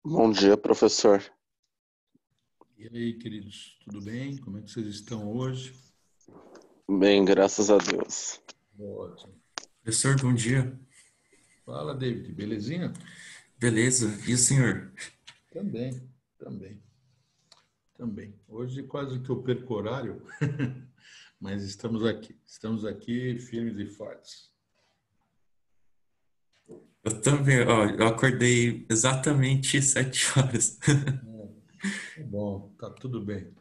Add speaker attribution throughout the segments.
Speaker 1: Bom dia, professor.
Speaker 2: E aí, queridos, tudo bem? Como é que vocês estão hoje?
Speaker 1: Bem, graças a Deus.
Speaker 2: Ótimo.
Speaker 3: Professor, bom dia.
Speaker 2: Fala, David, belezinha?
Speaker 3: Beleza? E o senhor?
Speaker 2: Também. Hoje quase que eu perco o horário, mas estamos aqui firmes e fortes.
Speaker 3: Eu também, ó, eu acordei exatamente 7 horas.
Speaker 2: Tá bom, tá tudo bem,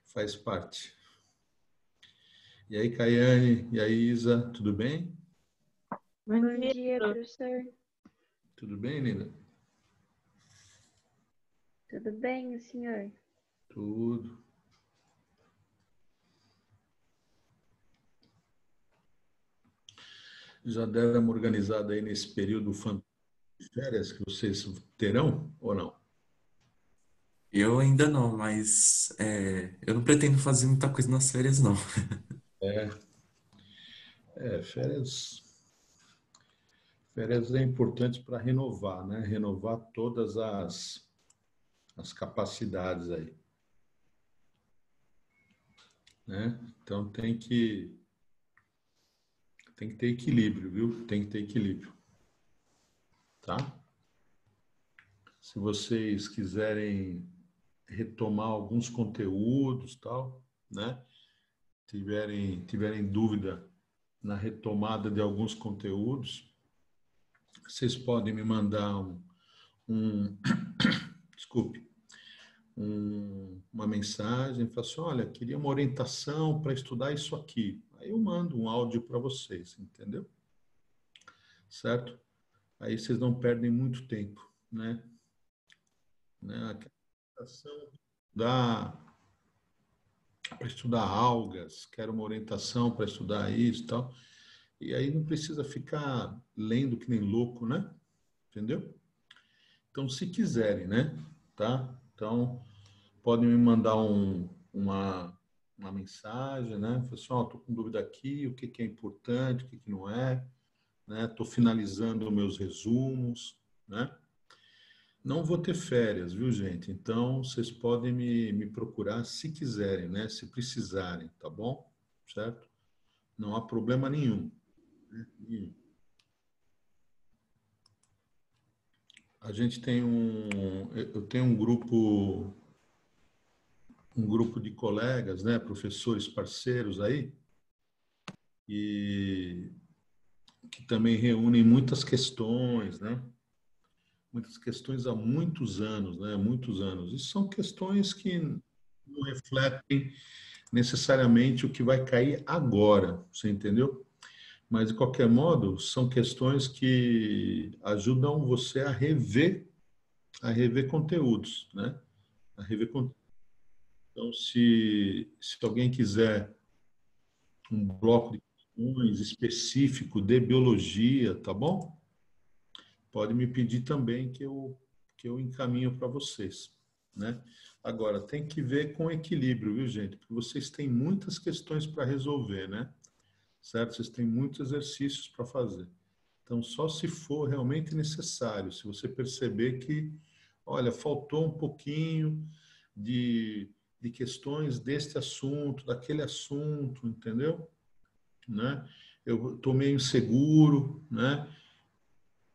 Speaker 2: faz parte. E aí, Caiane, e aí, Isa, tudo bem?
Speaker 4: Bom dia, professor.
Speaker 2: Tudo bem, Nina?
Speaker 4: Tudo bem, o senhor?
Speaker 2: Tudo. Já deram uma organizada aí nesse período de férias que vocês terão ou não?
Speaker 3: Eu ainda não, mas eu não pretendo fazer muita coisa nas férias, não.
Speaker 2: Férias é importante para renovar, né? Renovar todas as capacidades aí, né? Então tem que ter equilíbrio, viu? Tem que ter equilíbrio, tá? Se vocês quiserem retomar alguns conteúdos, tal, né? Tiverem dúvida na retomada de alguns conteúdos, vocês podem me mandar um desculpe, uma mensagem, falar assim, olha, queria uma orientação para estudar isso aqui. Aí eu mando um áudio para vocês, entendeu? Certo? Aí vocês não perdem muito tempo, né? A orientação para estudar algas, quero uma orientação para estudar isso e tal. E aí não precisa ficar lendo que nem louco, né? Entendeu? Então, se quiserem, né? Tá? Então, podem me mandar uma mensagem, né? Falar assim, estou com dúvida aqui, o que que é importante, o que que não é, né? Estou finalizando meus resumos, né? Não vou ter férias, viu, gente? Então, vocês podem me procurar se quiserem, né? Se precisarem, tá bom? Certo? Não há problema nenhum. Nenhum. A gente tem eu tenho um grupo de colegas, né? Professores parceiros aí, e que também reúnem muitas questões, né? Muitas questões há muitos anos, né? Muitos anos. E são questões que não refletem necessariamente o que vai cair agora, você entendeu? Mas, de qualquer modo, são questões que ajudam você a rever conteúdos, né? A rever conteúdos. Então, se alguém quiser um bloco de questões específico de biologia, tá bom? Pode me pedir também que eu encaminho para vocês, né? Agora, tem que ver com equilíbrio, viu, gente? Porque vocês têm muitas questões para resolver, né? Certo? Vocês têm muitos exercícios para fazer. Então, só se for realmente necessário, se você perceber que, olha, faltou um pouquinho de de questões deste assunto, daquele assunto, entendeu? Né? Eu estou meio inseguro, né?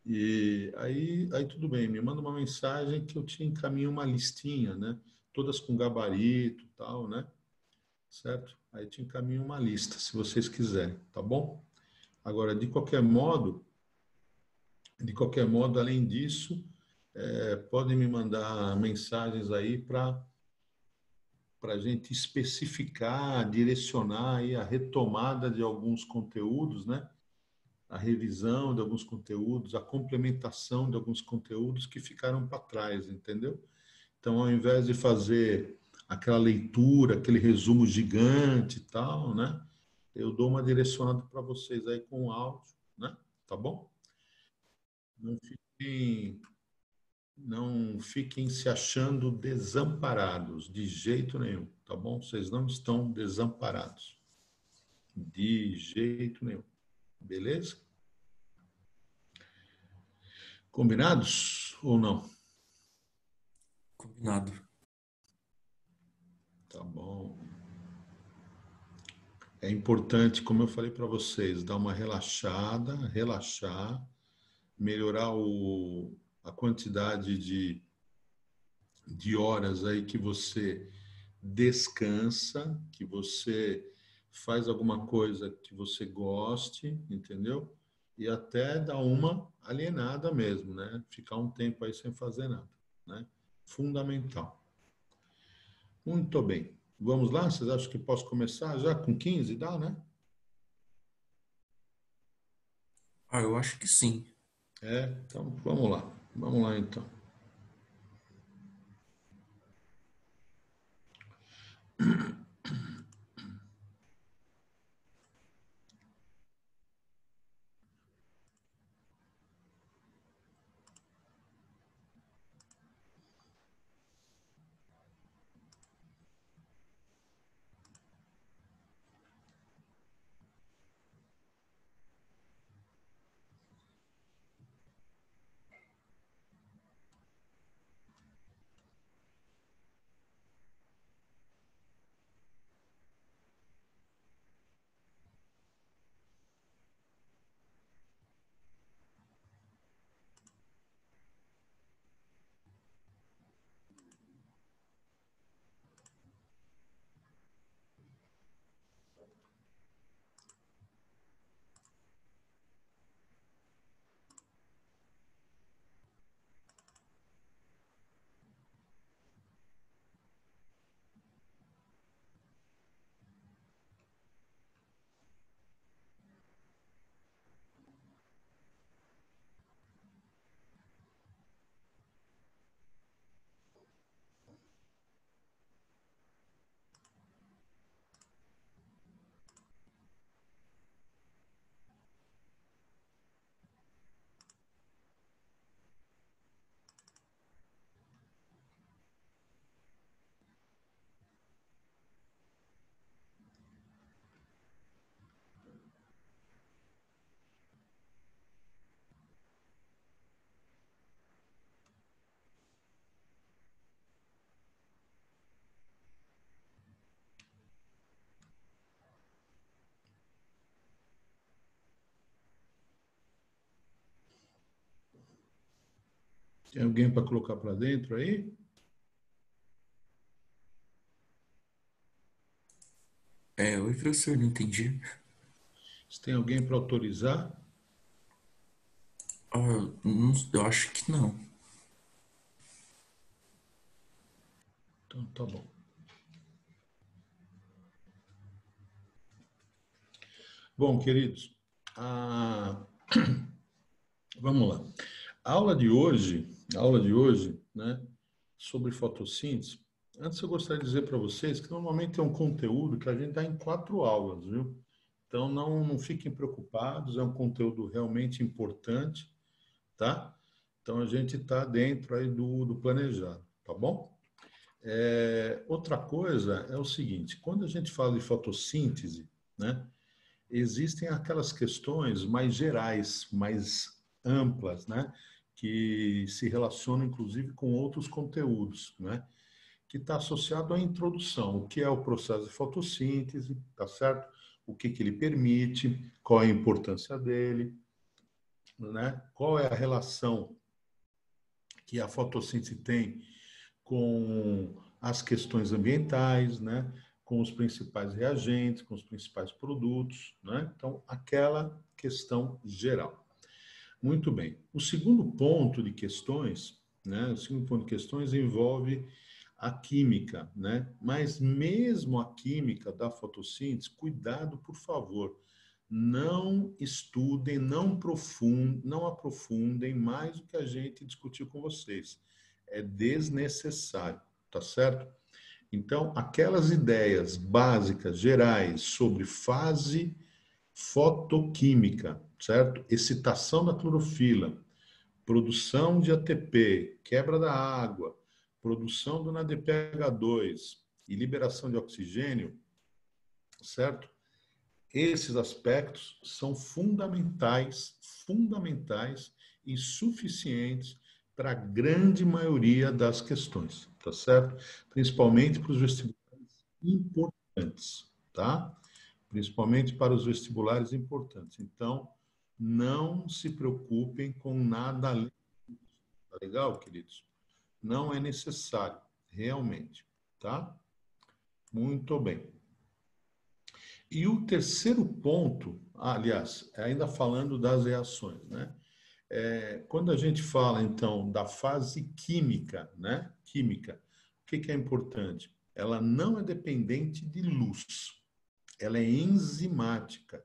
Speaker 2: E aí tudo bem, me manda uma mensagem que eu te encaminho uma listinha, né? Todas com gabarito e tal, né? Certo? Aí te encaminho uma lista, se vocês quiserem, tá bom? Agora, de qualquer modo, além disso, podem me mandar mensagens aí para a gente especificar, direcionar aí a retomada de alguns conteúdos, né? A revisão de alguns conteúdos, a complementação de alguns conteúdos que ficaram para trás, entendeu? Então, ao invés de fazer aquela leitura, aquele resumo gigante e tal, né? Eu dou uma direcionada para vocês aí com o áudio, né? Tá bom? Não fiquem, não fiquem se achando desamparados, de jeito nenhum, tá bom? Vocês não estão desamparados, de jeito nenhum, beleza? Combinados ou não?
Speaker 3: Combinado.
Speaker 2: Tá bom. É importante, como eu falei para vocês, dar uma relaxada, relaxar, melhorar a quantidade de horas aí que você descansa, que você faz alguma coisa que você goste, entendeu? E até dar uma alienada mesmo, né? Ficar um tempo aí sem fazer nada, né? Fundamental. Muito bem. Vamos lá? Vocês acham que posso começar já com 15? Dá, né?
Speaker 3: Ah, eu acho que sim.
Speaker 2: Então vamos lá. Vamos lá então. Tem alguém para colocar para dentro aí?
Speaker 3: Oi, professor, não entendi.
Speaker 2: Se tem alguém para autorizar?
Speaker 3: Ah, eu acho que não.
Speaker 2: Então tá bom. Bom, queridos, vamos lá. A aula de hoje, né, sobre fotossíntese. Antes eu gostaria de dizer para vocês que normalmente é um conteúdo que a gente dá em 4 aulas, viu? Então não fiquem preocupados, é um conteúdo realmente importante, tá? Então a gente está dentro aí do planejado, tá bom? Outra coisa é o seguinte, quando a gente fala de fotossíntese, né, existem aquelas questões mais gerais, mais amplas, né, que se relacionam inclusive com outros conteúdos, né? que está associado à introdução. O que é o processo de fotossíntese, tá certo? O que ele permite, qual é a importância dele, né? Qual é a relação que a fotossíntese tem com as questões ambientais, né? Com os principais reagentes, com os principais produtos, né? Então, aquela questão geral. Muito bem. O segundo ponto de questões, né? O segundo ponto de questões envolve a química, né? Mas mesmo a química da fotossíntese, cuidado, por favor. Não estudem, não aprofundem mais do que a gente discutiu com vocês. É desnecessário, tá certo? Então, aquelas ideias básicas, gerais, sobre fase fotoquímica, certo? Excitação da clorofila, produção de ATP, quebra da água, produção do NADPH2 e liberação de oxigênio, certo? Esses aspectos são fundamentais e suficientes para a grande maioria das questões, tá certo? Principalmente para os vestibulares importantes, tá? Principalmente para os vestibulares importantes. Então, não se preocupem com nada além disso. Tá legal, queridos? Não é necessário, realmente, tá? Muito bem. E o terceiro ponto, aliás, ainda falando das reações, né? Quando a gente fala, então, da fase química, né? Química, o que é importante? Ela não é dependente de luz, ela é enzimática.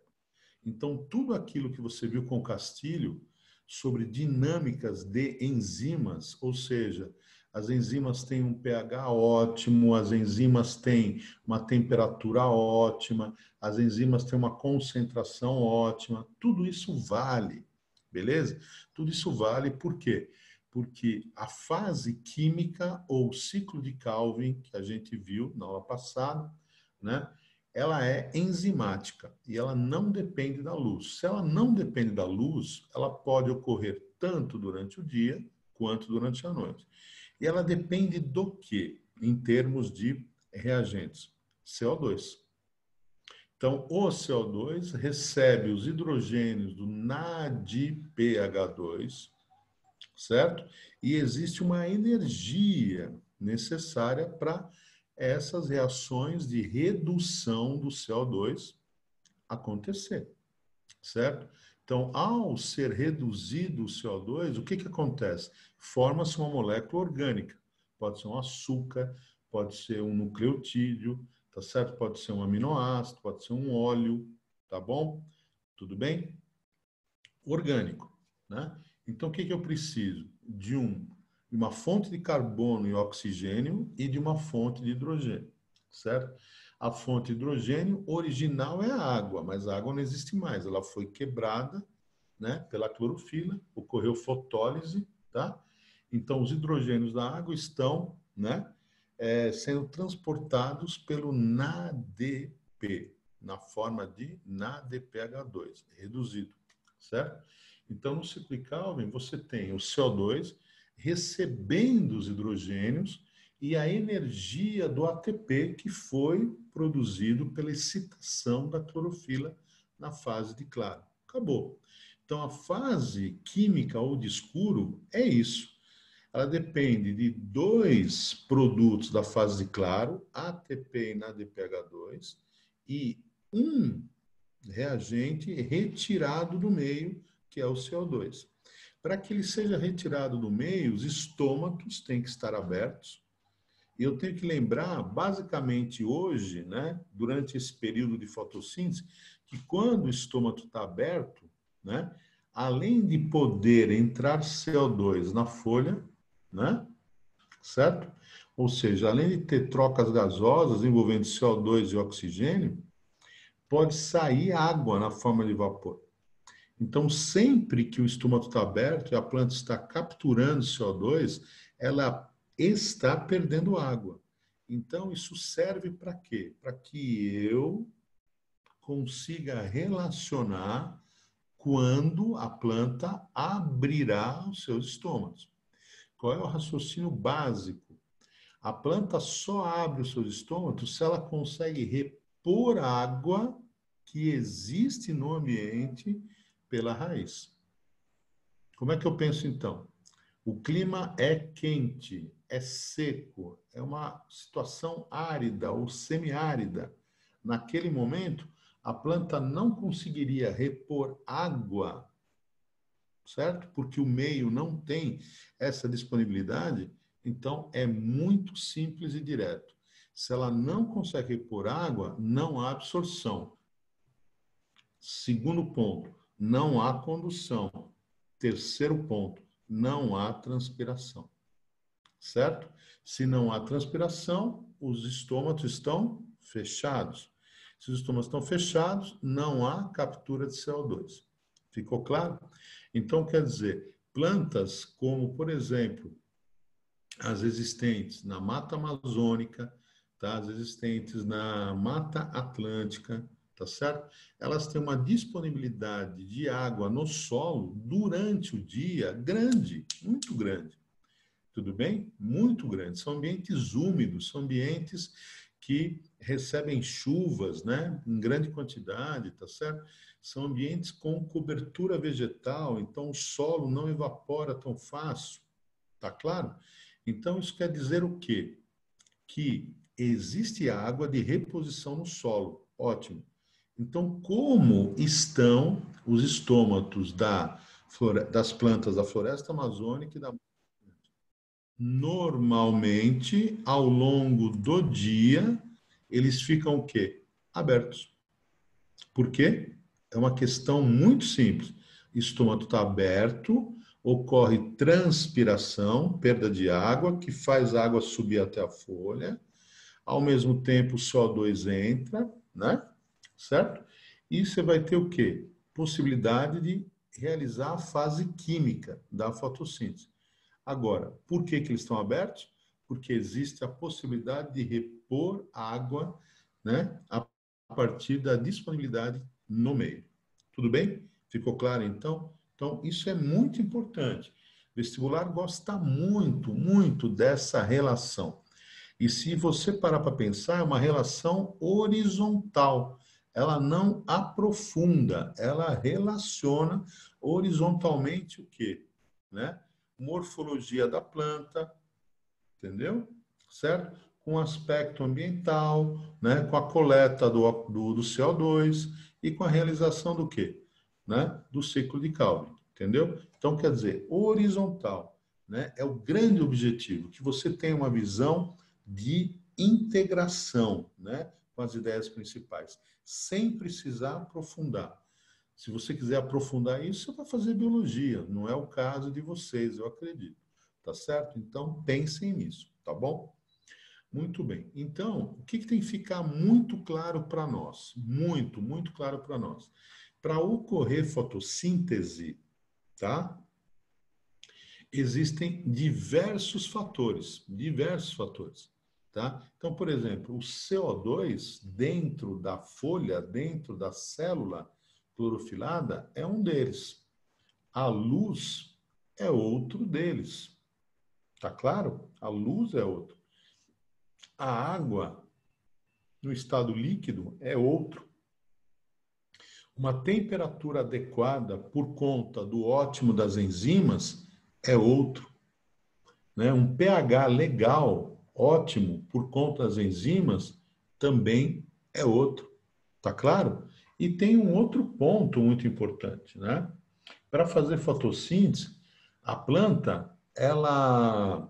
Speaker 2: Então, tudo aquilo que você viu com o Castilho sobre dinâmicas de enzimas, ou seja, as enzimas têm um pH ótimo, as enzimas têm uma temperatura ótima, as enzimas têm uma concentração ótima, tudo isso vale, beleza? Tudo isso vale por quê? Porque a fase química ou ciclo de Calvin, que a gente viu na aula passada, né? Ela é enzimática e ela não depende da luz. Se ela não depende da luz, ela pode ocorrer tanto durante o dia quanto durante a noite. E ela depende do quê? Em termos de reagentes? CO2. Então, o CO2 recebe os hidrogênios do NADPH2, certo? E existe uma energia necessária para essas reações de redução do CO2 acontecer, certo? Então, ao ser reduzido o CO2, o que acontece? Forma-se uma molécula orgânica. Pode ser um açúcar, pode ser um nucleotídeo, tá certo? Pode ser um aminoácido, pode ser um óleo, tá bom? Tudo bem? Orgânico, né? Então, o que eu preciso? De uma fonte de carbono e oxigênio e de uma fonte de hidrogênio, certo? A fonte de hidrogênio original é a água, mas a água não existe mais. Ela foi quebrada, né, pela clorofila, ocorreu fotólise, tá? Então, os hidrogênios da água estão, né, sendo transportados pelo NADP, na forma de NADPH2, reduzido, certo? Então, no ciclo de Calvin, você tem o CO2 recebendo os hidrogênios e a energia do ATP que foi produzido pela excitação da clorofila na fase de claro. Acabou. Então, a fase química ou de escuro é isso. Ela depende de dois produtos da fase de claro, ATP e NADPH2, e um reagente retirado do meio, que é o CO2. Para que ele seja retirado do meio, os estômatos têm que estar abertos. E eu tenho que lembrar, basicamente hoje, né, durante esse período de fotossíntese, que quando o estômago está aberto, né, além de poder entrar CO2 na folha, né, certo? Ou seja, além de ter trocas gasosas envolvendo CO2 e oxigênio, pode sair água na forma de vapor. Então, sempre que o estômago está aberto e a planta está capturando CO2, ela está perdendo água. Então, isso serve para quê? Para que eu consiga relacionar quando a planta abrirá os seus estômagos. Qual é o raciocínio básico? A planta só abre os seus estômatos se ela consegue repor água que existe no ambiente pela raiz. Como é que eu penso então? O clima é quente, é seco, é uma situação árida ou semiárida. Naquele momento, a planta não conseguiria repor água, certo? Porque o meio não tem essa disponibilidade, então é muito simples e direto. Se ela não consegue repor água, não há absorção. Segundo ponto, não há condução. Terceiro ponto, não há transpiração. Certo? Se não há transpiração, os estômatos estão fechados. Se os estômatos estão fechados, não há captura de CO2. Ficou claro? Então, quer dizer, plantas como, por exemplo, as existentes na Mata Amazônica, tá? As existentes na Mata Atlântica, tá certo? Elas têm uma disponibilidade de água no solo durante o dia grande, muito grande. Tudo bem? Muito grande. São ambientes úmidos, são ambientes que recebem chuvas, né, em grande quantidade, tá certo? São ambientes com cobertura vegetal, então o solo não evapora tão fácil, tá claro? Então isso quer dizer o quê? Que existe água de reposição no solo. Ótimo. Então, como estão os estômatos das plantas da floresta amazônica e da normalmente, ao longo do dia, eles ficam o quê? Abertos. Por quê? É uma questão muito simples. O estômago está aberto, ocorre transpiração, perda de água, que faz a água subir até a folha. Ao mesmo tempo, o CO2 entra, né? Certo? E você vai ter o quê? Possibilidade de realizar a fase química da fotossíntese. Agora, por que eles estão abertos? Porque existe a possibilidade de repor água, né, a partir da disponibilidade no meio. Tudo bem? Ficou claro, então? Então, isso é muito importante. O vestibular gosta muito, muito dessa relação. E se você parar para pensar, é uma relação horizontal. Ela não aprofunda, ela relaciona horizontalmente o quê? Né? Morfologia da planta, entendeu? Certo? Com o aspecto ambiental, né? Com a coleta do CO2 e com a realização do quê? Né? Do ciclo de Calvin, entendeu? Então, quer dizer, horizontal, né? É o grande objetivo, que você tenha uma visão de integração, né? Com as ideias principais, sem precisar aprofundar. Se você quiser aprofundar isso, você vai fazer biologia. Não é o caso de vocês, eu acredito. Tá certo? Então, pensem nisso, tá bom? Muito bem. Então, o que tem que ficar muito claro para nós? Muito, muito claro para nós. Para ocorrer fotossíntese, tá? Existem diversos fatores, tá? Então, por exemplo, o CO2 dentro da folha, dentro da célula clorofilada, é um deles. A luz é outro deles. Tá claro? A luz é outro. A água no estado líquido é outro. Uma temperatura adequada por conta do ótimo das enzimas é outro. Né? Um pH legal, ótimo, por conta das enzimas, também é outro. Tá claro? E tem um outro ponto muito importante, né? Para fazer fotossíntese, a planta, ela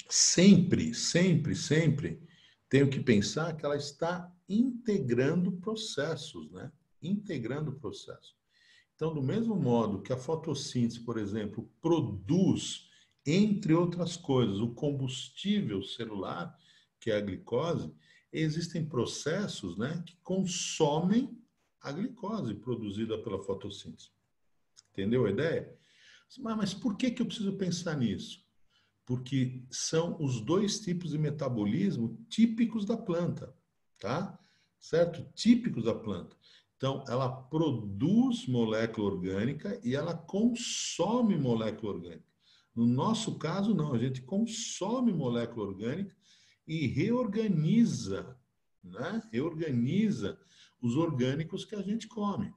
Speaker 2: sempre, sempre, sempre tem que pensar que ela está integrando processos, né? Integrando processos. Então, do mesmo modo que a fotossíntese, por exemplo, produz, entre outras coisas, o combustível celular, que é a glicose, existem processos, né, que consomem a glicose produzida pela fotossíntese. Entendeu a ideia? Mas por que eu preciso pensar nisso? Porque são os dois tipos de metabolismo típicos da planta, tá? Certo? Típicos da planta. Então, ela produz molécula orgânica e ela consome molécula orgânica. No nosso caso, não. A gente consome molécula orgânica e reorganiza, né? Reorganiza os orgânicos que a gente come,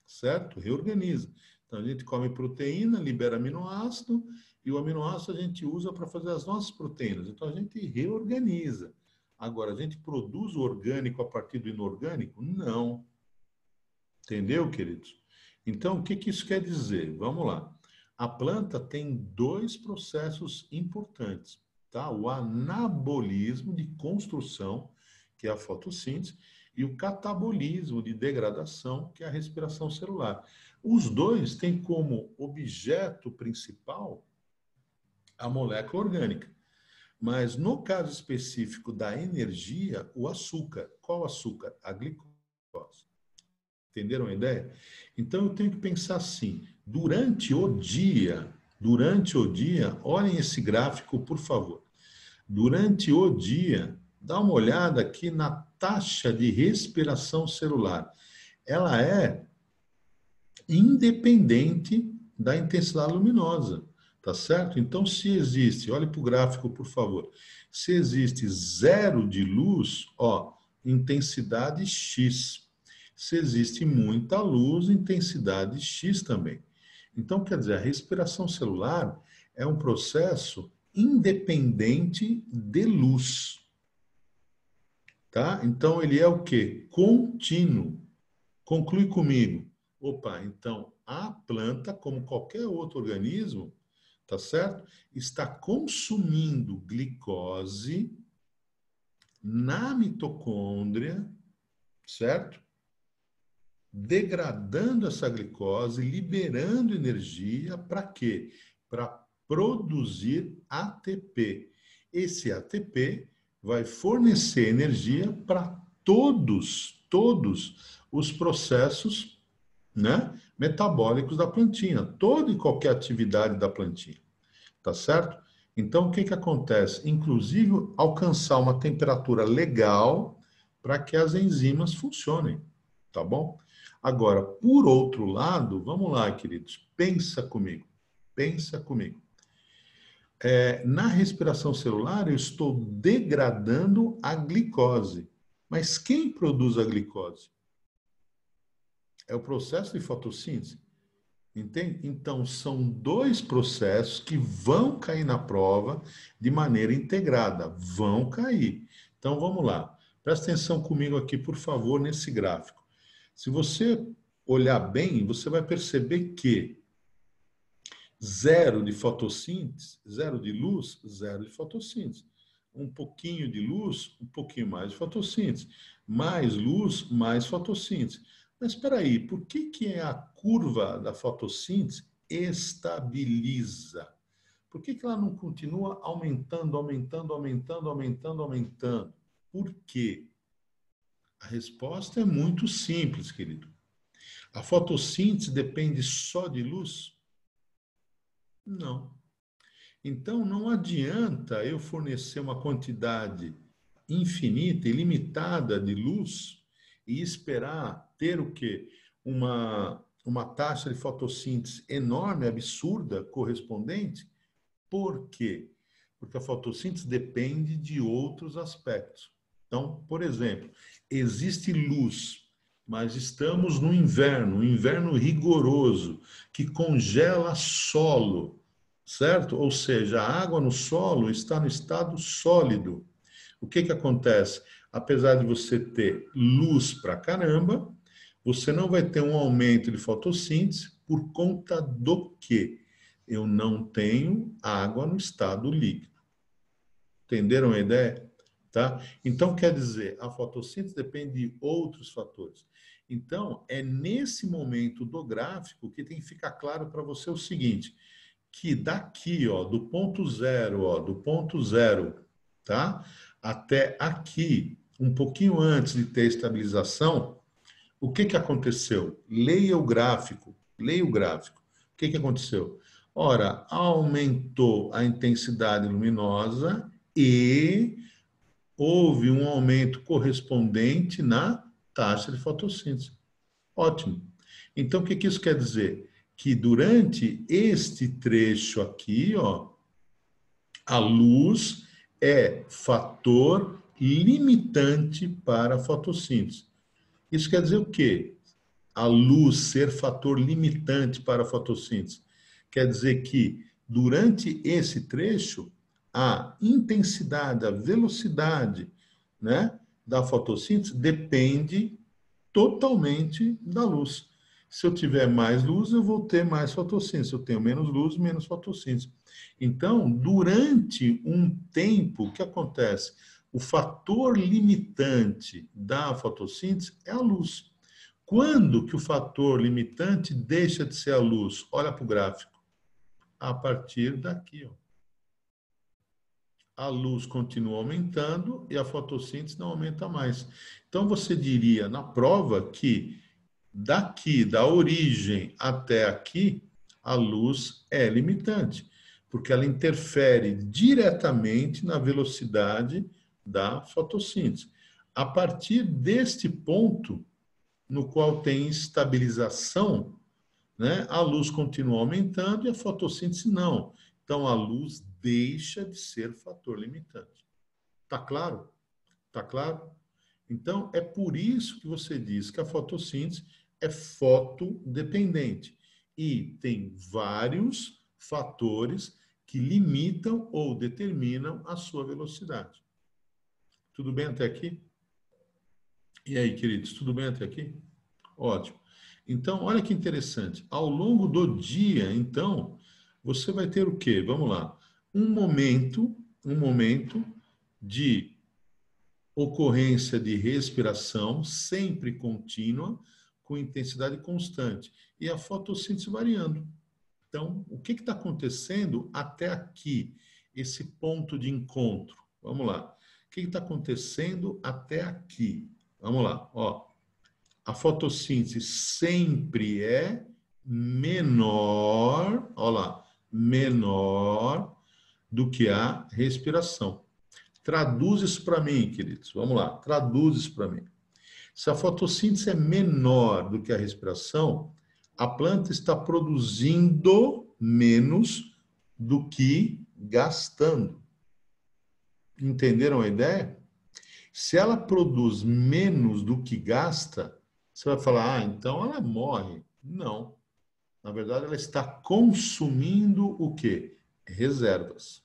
Speaker 2: certo? Reorganiza. Então, a gente come proteína, libera aminoácido, e o aminoácido a gente usa para fazer as nossas proteínas. Então, a gente reorganiza. Agora, a gente produz o orgânico a partir do inorgânico? Não. Entendeu, queridos? Então, o que isso quer dizer? Vamos lá. A planta tem dois processos importantes, tá? O anabolismo de construção, que é a fotossíntese, e o catabolismo de degradação, que é a respiração celular. Os dois têm como objeto principal a molécula orgânica. Mas no caso específico da energia, o açúcar. Qual açúcar? A glicose. Entenderam a ideia? Então eu tenho que pensar assim, durante o dia, olhem esse gráfico, por favor. Durante o dia, dá uma olhada aqui na taxa de respiração celular. Ela é independente da intensidade luminosa, tá certo? Então, se existe, olhe para o gráfico, por favor. Se existe zero de luz, ó, intensidade X. Se existe muita luz, intensidade X também. Então, quer dizer, a respiração celular é um processo independente de luz. Tá? Então, ele é o quê? Contínuo. Conclui comigo. Opa, então, a planta, como qualquer outro organismo, tá certo? Está consumindo glicose na mitocôndria, certo? Degradando essa glicose, liberando energia para quê? Para produzir ATP. Esse ATP vai fornecer energia para todos os processos, né, metabólicos da plantinha, toda e qualquer atividade da plantinha, tá certo? Então, o que acontece? Inclusive, alcançar uma temperatura legal para que as enzimas funcionem, tá bom? Agora, por outro lado, vamos lá, queridos, pensa comigo. Na respiração celular, eu estou degradando a glicose. Mas quem produz a glicose? É o processo de fotossíntese. Entende? Então, são dois processos que vão cair na prova de maneira integrada. Vão cair. Então, vamos lá. Presta atenção comigo aqui, por favor, nesse gráfico. Se você olhar bem, você vai perceber que zero de fotossíntese, zero de luz, zero de fotossíntese. Um pouquinho de luz, um pouquinho mais de fotossíntese. Mais luz, mais fotossíntese. Mas espera aí, por que a curva da fotossíntese estabiliza? Por que ela não continua aumentando? Por quê? A resposta é muito simples, querido. A fotossíntese depende só de luz? Não. Então, não adianta eu fornecer uma quantidade infinita, ilimitada de luz e esperar ter o quê? Uma taxa de fotossíntese enorme, absurda, correspondente. Por quê? Porque a fotossíntese depende de outros aspectos. Então, por exemplo, existe luz, mas estamos no inverno, um inverno rigoroso, que congela solo, certo? Ou seja, a água no solo está no estado sólido. O que acontece? Apesar de você ter luz pra caramba, você não vai ter um aumento de fotossíntese por conta do quê? Eu não tenho água no estado líquido. Entenderam a ideia? Tá? Então, quer dizer, a fotossíntese depende de outros fatores. Então, é nesse momento do gráfico que tem que ficar claro para você o seguinte, que daqui, ó, do ponto zero, tá? Até aqui, um pouquinho antes de ter estabilização, o que aconteceu? Leia o gráfico. O que aconteceu? Ora, aumentou a intensidade luminosa e houve um aumento correspondente na taxa de fotossíntese. Ótimo. Então, o que isso quer dizer? que durante este trecho aqui, ó, a luz é fator limitante para a fotossíntese. Isso quer dizer o quê? A luz ser fator limitante para a fotossíntese. Quer dizer que durante esse trecho, a intensidade, a velocidade, né, da fotossíntese depende totalmente da luz. Se eu tiver mais luz, eu vou ter mais fotossíntese. Se eu tenho menos luz, menos fotossíntese. Então, durante um tempo, o que acontece? O fator limitante da fotossíntese é a luz. Quando que o fator limitante deixa de ser a luz? Olha para o gráfico. A partir daqui, ó. A luz continua aumentando e a fotossíntese não aumenta mais. Então, você diria na prova que daqui, da origem até aqui, a luz é limitante, porque ela interfere diretamente na velocidade da fotossíntese. A partir deste ponto, no qual tem estabilização, né, a luz continua aumentando e a fotossíntese não. Então, a luz deixa de ser fator limitante. Tá claro? Tá claro? Então, é por isso que você diz que a fotossíntese é fotodependente e tem vários fatores que limitam ou determinam a sua velocidade. Tudo bem até aqui? E aí, queridos, tudo bem até aqui? Ótimo. Então, olha que interessante. Ao longo do dia, então, você vai ter o quê? Vamos lá. Um momento de ocorrência de respiração sempre contínua, com intensidade constante. E a fotossíntese variando. Então, o que está acontecendo até aqui? Esse ponto de encontro. Vamos lá. O que está acontecendo até aqui? Vamos lá. Ó, a fotossíntese sempre é menor, olha lá, menor do que a respiração. Traduz isso para mim, queridos. Vamos lá, traduz isso para mim. Se a fotossíntese é menor do que a respiração, a planta está produzindo menos do que gastando. Entenderam a ideia? Se ela produz menos do que gasta, você vai falar, ah, então ela morre. Não. Na verdade, ela está consumindo o quê? Reservas.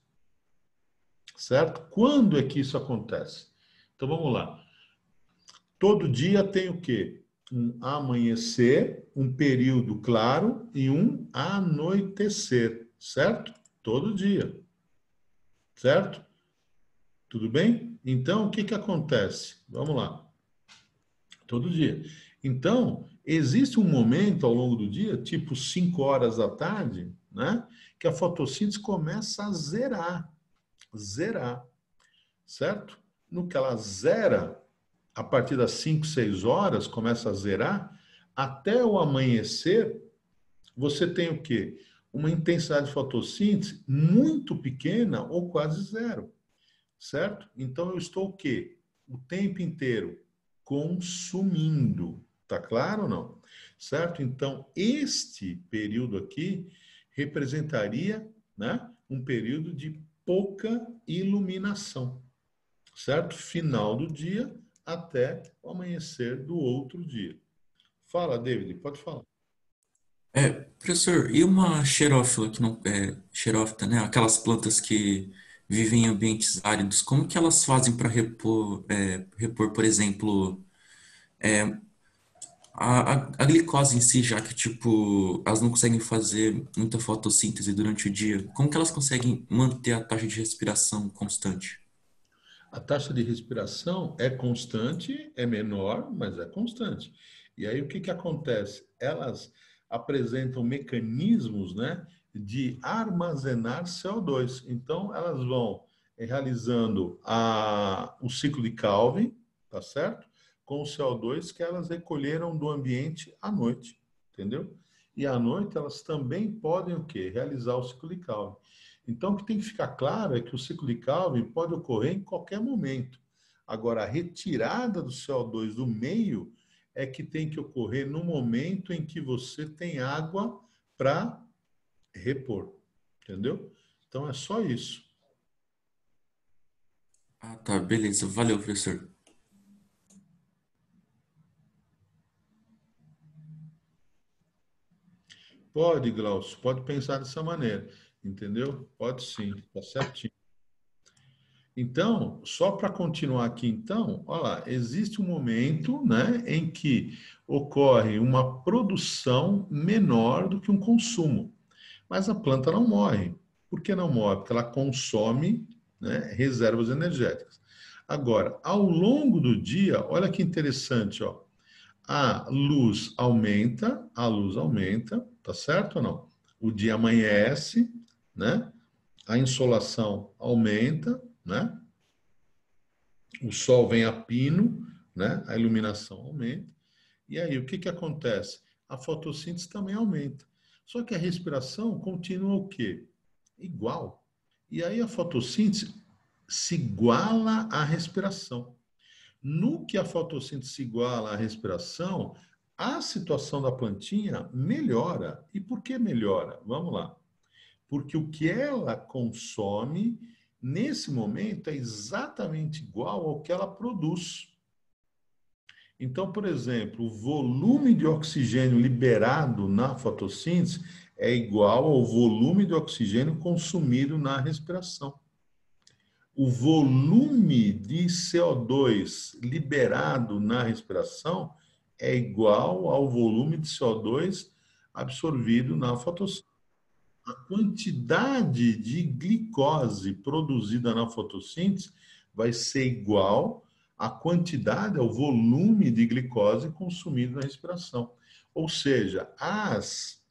Speaker 2: Certo? Quando é que isso acontece? Então, vamos lá. Todo dia tem o quê? Um amanhecer, um período claro e um anoitecer. Certo? Todo dia. Certo? Tudo bem? Então, o que que acontece? Vamos lá. Todo dia. Então, existe um momento ao longo do dia, tipo 5 horas da tarde, né, que a fotossíntese começa a zerar. Zerar. Certo? No que ela zera, a partir das 5, 6 horas, começa a zerar, até o amanhecer, você tem o quê? Uma intensidade de fotossíntese muito pequena ou quase zero. Certo? Então, eu estou o quê? O tempo inteiro consumindo. Tá claro ou não? Certo? Então, este período aqui representaria, né, um período de pouca iluminação. Certo? Final do dia até o amanhecer do outro dia. Fala, David, pode falar.
Speaker 3: Professor, e uma xerófila que não é xerófita, né? Aquelas plantas que vivem em ambientes áridos, como que elas fazem para repor, por exemplo, a glicose em si, já que, tipo, elas não conseguem fazer muita fotossíntese durante o dia? Como que elas conseguem manter a taxa de respiração constante?
Speaker 2: A taxa de respiração é constante, é menor, mas é constante. E aí o que que acontece? Elas apresentam mecanismos, né, de armazenar CO2. Então, elas vão realizando o ciclo de Calvin, tá certo? Com o CO2 que elas recolheram do ambiente à noite, entendeu? E à noite elas também podem o quê? Realizar o ciclo de Calvin. Então, o que tem que ficar claro é que o ciclo de Calvin pode ocorrer em qualquer momento. Agora, a retirada do CO2 do meio é que tem que ocorrer no momento em que você tem água para repor. Entendeu? Então, é só isso.
Speaker 3: Ah, tá, beleza. Valeu, professor.
Speaker 2: Pode, Glaucio, pode pensar dessa maneira. Entendeu? Pode sim, tá certinho. Então, só para continuar aqui, então, olha lá, existe um momento, né, em que ocorre uma produção menor do que um consumo, mas a planta não morre. Por que não morre? Porque ela consome, né, reservas energéticas. Agora, ao longo do dia, olha que interessante, ó, a luz aumenta, tá certo ou não? O dia amanhece, né? A insolação aumenta, né? O sol vem a pino, né? A iluminação aumenta. E aí, o que que acontece? A fotossíntese também aumenta. Só que a respiração continua o quê? Igual. E aí a fotossíntese se iguala à respiração. No que a fotossíntese se iguala à respiração, a situação da plantinha melhora. E por que melhora? Vamos lá. Porque o que ela consome, nesse momento, é exatamente igual ao que ela produz. Então, por exemplo, o volume de oxigênio liberado na fotossíntese é igual ao volume de oxigênio consumido na respiração. O volume de CO2 liberado na respiração é igual ao volume de CO2 absorvido na fotossíntese. A quantidade de glicose produzida na fotossíntese vai ser igual à quantidade, ao volume de glicose consumido na respiração. Ou seja, as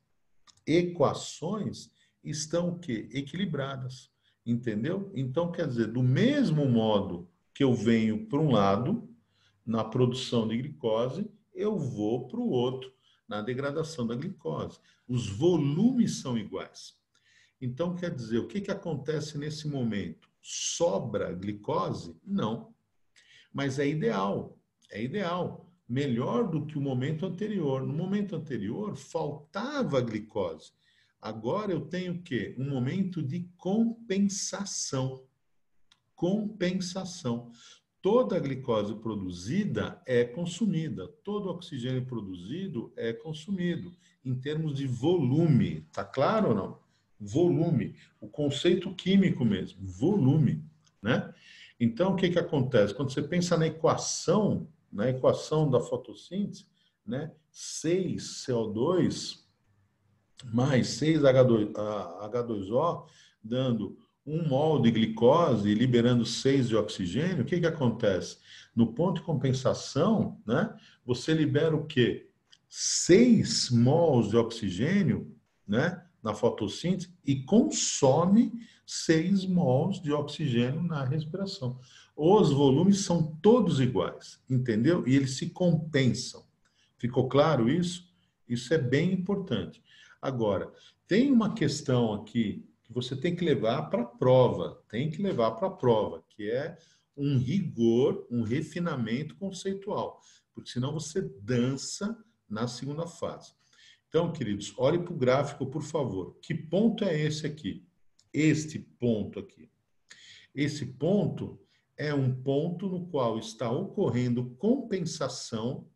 Speaker 2: equações estão o quê? Equilibradas. Entendeu? Então, quer dizer, do mesmo modo que eu venho para um lado, na produção de glicose, eu vou para o outro, na degradação da glicose. Os volumes são iguais. Então, quer dizer, o que que acontece nesse momento? Sobra glicose? Não. Mas é ideal. É ideal. Melhor do que o momento anterior. No momento anterior, faltava glicose. Agora eu tenho o quê? Um momento de compensação. Compensação. Toda a glicose produzida é consumida, todo o oxigênio produzido é consumido, em termos de volume. Tá claro ou não? Volume. O conceito químico mesmo, volume, né? Então, o que que acontece? Quando você pensa na equação da fotossíntese, né? 6CO2 mais 6H2O, dando 1 mol de glicose e liberando 6 de oxigênio, o que que acontece? No ponto de compensação, né, você libera o quê? 6 mols de oxigênio, né, na fotossíntese e consome 6 mols de oxigênio na respiração. Os volumes são todos iguais, entendeu? E eles se compensam. Ficou claro isso? Isso é bem importante. Agora, tem uma questão aqui que você tem que levar para a prova, que é um rigor, um refinamento conceitual, porque senão você dança na segunda fase. Então, queridos, olhe para o gráfico, por favor. Que ponto é esse aqui? Este ponto aqui. Esse ponto é um ponto no qual está ocorrendo compensação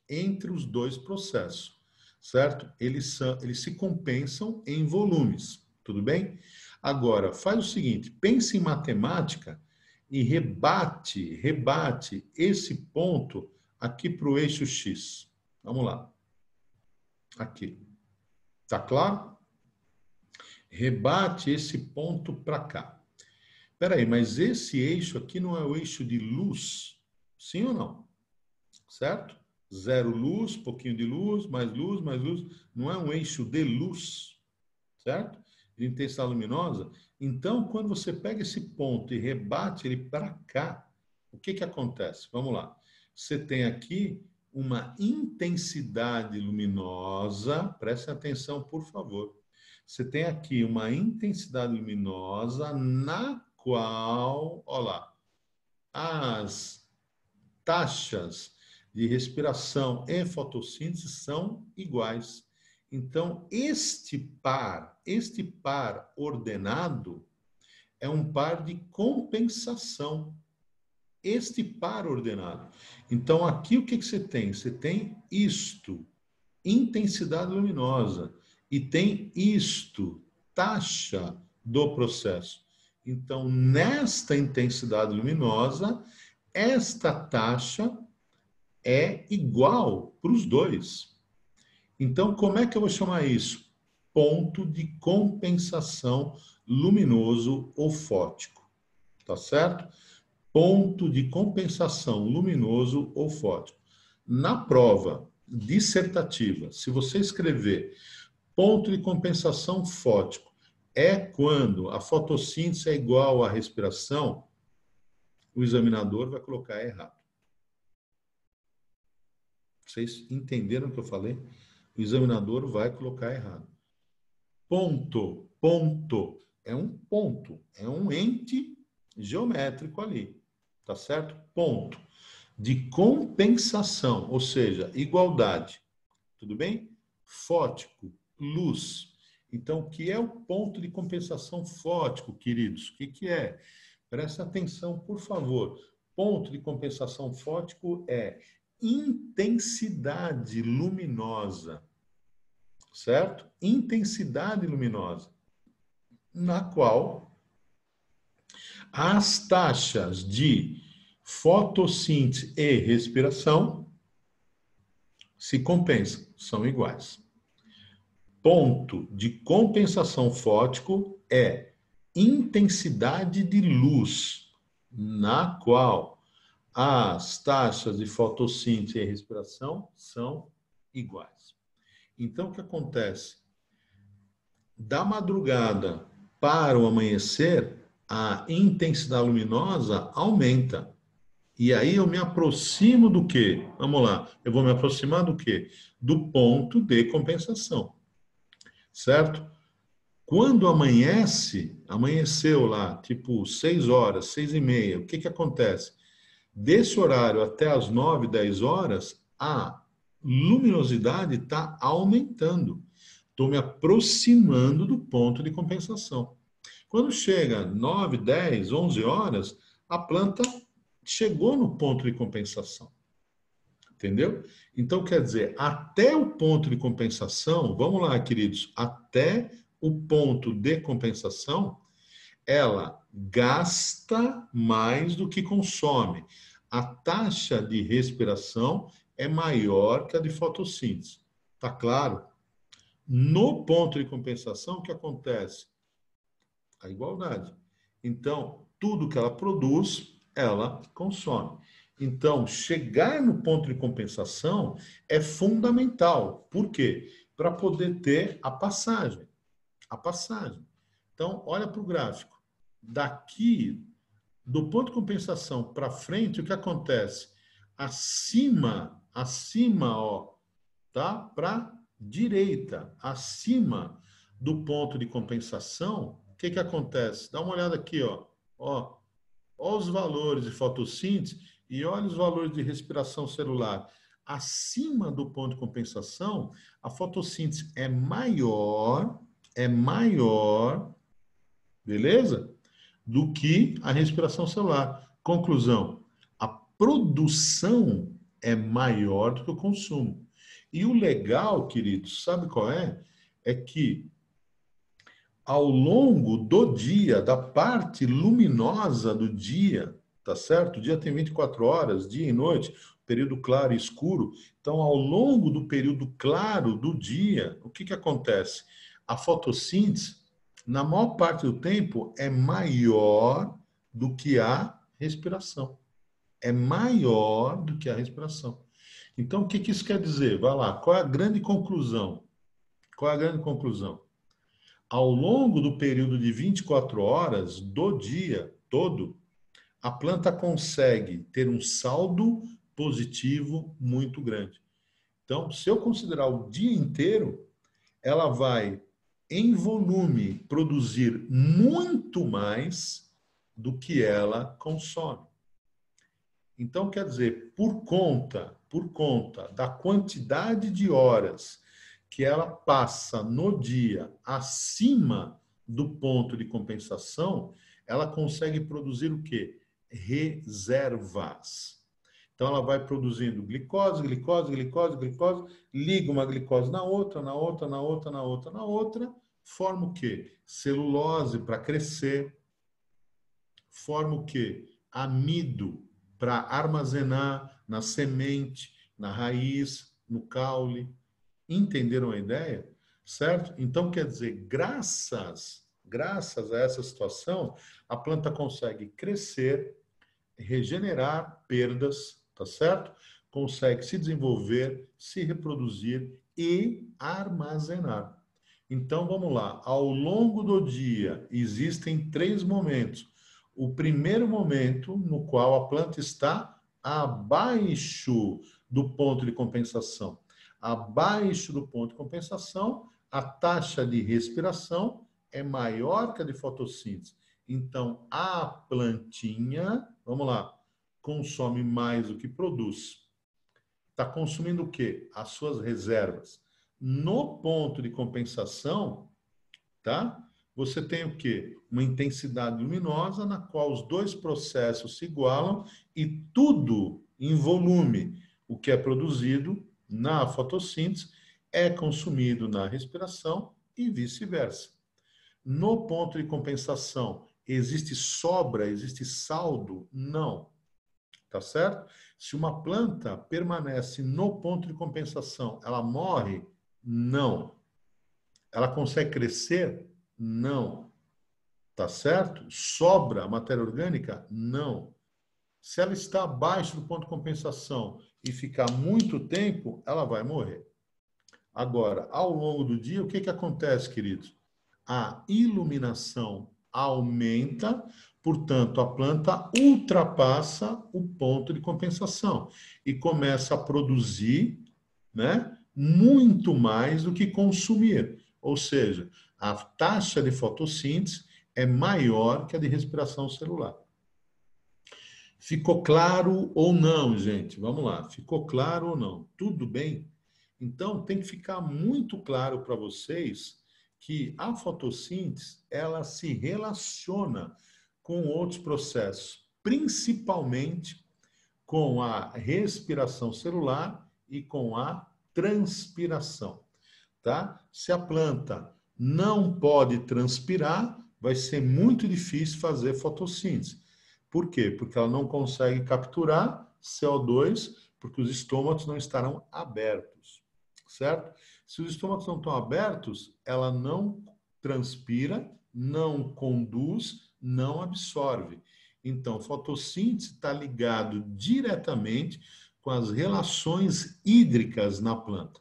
Speaker 2: entre os dois processos, certo? Eles se compensam em volumes, tudo bem? Agora, faz o seguinte, pense em matemática e rebate esse ponto aqui para o eixo X. Vamos lá. Aqui. Tá claro? Rebate esse ponto para cá. Espera aí, mas esse eixo aqui não é o eixo de luz? Sim ou não? Certo? Zero luz, pouquinho de luz, mais luz, mais luz. Não é um eixo de luz, certo? De intensidade luminosa. Então, quando você pega esse ponto e rebate ele para cá, o que que acontece? Vamos lá. Você tem aqui uma intensidade luminosa, preste atenção, por favor. Você tem aqui uma intensidade luminosa na qual, olha lá, as taxas de respiração e fotossíntese são iguais. Então, este par ordenado é um par de compensação. Este par ordenado. Então, aqui o que você tem? Você tem isto, intensidade luminosa, e tem isto, taxa do processo. Então, nesta intensidade luminosa, esta taxa é igual para os dois. Então, como é que eu vou chamar isso? Ponto de compensação luminoso ou fótico. Tá certo? Ponto de compensação luminoso ou fótico. Na prova dissertativa, se você escrever ponto de compensação fótico é quando a fotossíntese é igual à respiração, o examinador vai colocar errado. Vocês entenderam o que eu falei? O examinador vai colocar errado. Ponto, é um ente geométrico ali, tá certo? Ponto de compensação, ou seja, igualdade, tudo bem? Fótico, luz. Então, o que é o ponto de compensação fótico, queridos? O que é? Presta atenção, por favor. Ponto de compensação fótico é intensidade luminosa, certo? Intensidade luminosa, na qual as taxas de fotossíntese e respiração se compensam, são iguais. Ponto de compensação fótico é intensidade de luz, na qual as taxas de fotossíntese e respiração são iguais. Então, o que acontece? Da madrugada para o amanhecer, a intensidade luminosa aumenta. E aí eu me aproximo do quê? Vamos lá. Eu vou me aproximar do quê? Do ponto de compensação. Certo? Quando amanheceu lá, tipo 6 horas, 6:30, o que acontece? Desse horário até as 9, 10 horas, a luminosidade está aumentando. Estou me aproximando do ponto de compensação. Quando chega 9, 10, 11 horas, a planta chegou no ponto de compensação. Entendeu? Então, quer dizer, até o ponto de compensação, vamos lá, queridos, até o ponto de compensação, ela gasta mais do que consome. A taxa de respiração é maior que a de fotossíntese. Tá claro? No ponto de compensação, o que acontece? A igualdade. Então, tudo que ela produz, ela consome. Então, chegar no ponto de compensação é fundamental. Por quê? Para poder ter a passagem. A passagem. Então, olha para o gráfico. Daqui, do ponto de compensação para frente, o que acontece? Acima, ó, tá? Para direita, acima do ponto de compensação, o que acontece? Dá uma olhada aqui, ó. Ó os valores de fotossíntese e olha os valores de respiração celular. Acima do ponto de compensação, a fotossíntese é maior, beleza? Do que a respiração celular. Conclusão, a produção é maior do que o consumo. E o legal, queridos, sabe qual é? É que ao longo do dia, da parte luminosa do dia, tá certo? O dia tem 24 horas, dia e noite, período claro e escuro. Então, ao longo do período claro do dia, o que acontece? A fotossíntese, na maior parte do tempo, é maior do que a respiração. É maior do que a respiração. Então, o que isso quer dizer? Vai lá, qual é a grande conclusão? Qual é a grande conclusão? Ao longo do período de 24 horas do dia todo, a planta consegue ter um saldo positivo muito grande. Então, se eu considerar o dia inteiro, ela vai, em volume, produzir muito mais do que ela consome. Então, quer dizer, por conta da quantidade de horas que ela passa no dia acima do ponto de compensação, ela consegue produzir o quê? Reservas. Então, ela vai produzindo glicose, glicose, glicose, glicose, liga uma glicose na outra, na outra, na outra, na outra, na outra, forma o quê? Celulose para crescer, forma o quê? Amido para armazenar na semente, na raiz, no caule. Entenderam a ideia? Certo? Então, quer dizer, graças a essa situação, a planta consegue crescer, regenerar perdas, tá certo? Consegue se desenvolver, se reproduzir e armazenar. Então, vamos lá. Ao longo do dia, existem 3 momentos. O primeiro momento, no qual a planta está abaixo do ponto de compensação. Abaixo do ponto de compensação, a taxa de respiração é maior que a de fotossíntese. Então, a plantinha, vamos lá, consome mais do que produz. Está consumindo o quê? As suas reservas. No ponto de compensação, tá? Você tem o quê? Uma intensidade luminosa na qual os 2 processos se igualam e tudo em volume, o que é produzido na fotossíntese, é consumido na respiração e vice-versa. No ponto de compensação, existe sobra, existe saldo? Não. Tá certo? Se uma planta permanece no ponto de compensação, ela morre? Não. Ela consegue crescer? Não. Tá certo? Sobra matéria orgânica? Não. Se ela está abaixo do ponto de compensação e ficar muito tempo, ela vai morrer. Agora, ao longo do dia, o que acontece, queridos? A iluminação aumenta, portanto, a planta ultrapassa o ponto de compensação e começa a produzir, né, muito mais do que consumir. Ou seja, a taxa de fotossíntese é maior que a de respiração celular. Ficou claro ou não, gente? Vamos lá. Ficou claro ou não? Tudo bem? Então, tem que ficar muito claro para vocês que a fotossíntese, ela se relaciona com outros processos, principalmente com a respiração celular e com a transpiração, tá? Se a planta não pode transpirar, vai ser muito difícil fazer fotossíntese. Por quê? Porque ela não consegue capturar CO2, porque os estômatos não estarão abertos, certo? Se os estômatos não estão abertos, ela não transpira, não conduz, não absorve. Então, fotossíntese está ligado diretamente com as relações hídricas na planta.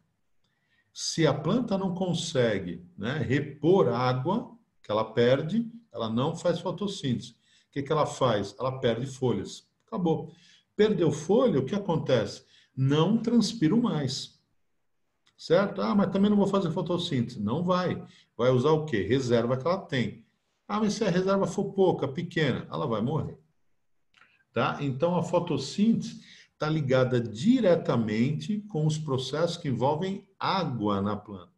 Speaker 2: Se a planta não consegue, né, repor água que ela perde, ela não faz fotossíntese. O que ela faz? Ela perde folhas. Acabou. Perdeu folha, o que acontece? Não transpiro mais. Certo? Ah, mas também não vou fazer fotossíntese. Não vai. Vai usar o quê? Reserva que ela tem. Ah, mas se a reserva for pouca, pequena, ela vai morrer. Tá? Então, a fotossíntese está ligada diretamente com os processos que envolvem água na planta.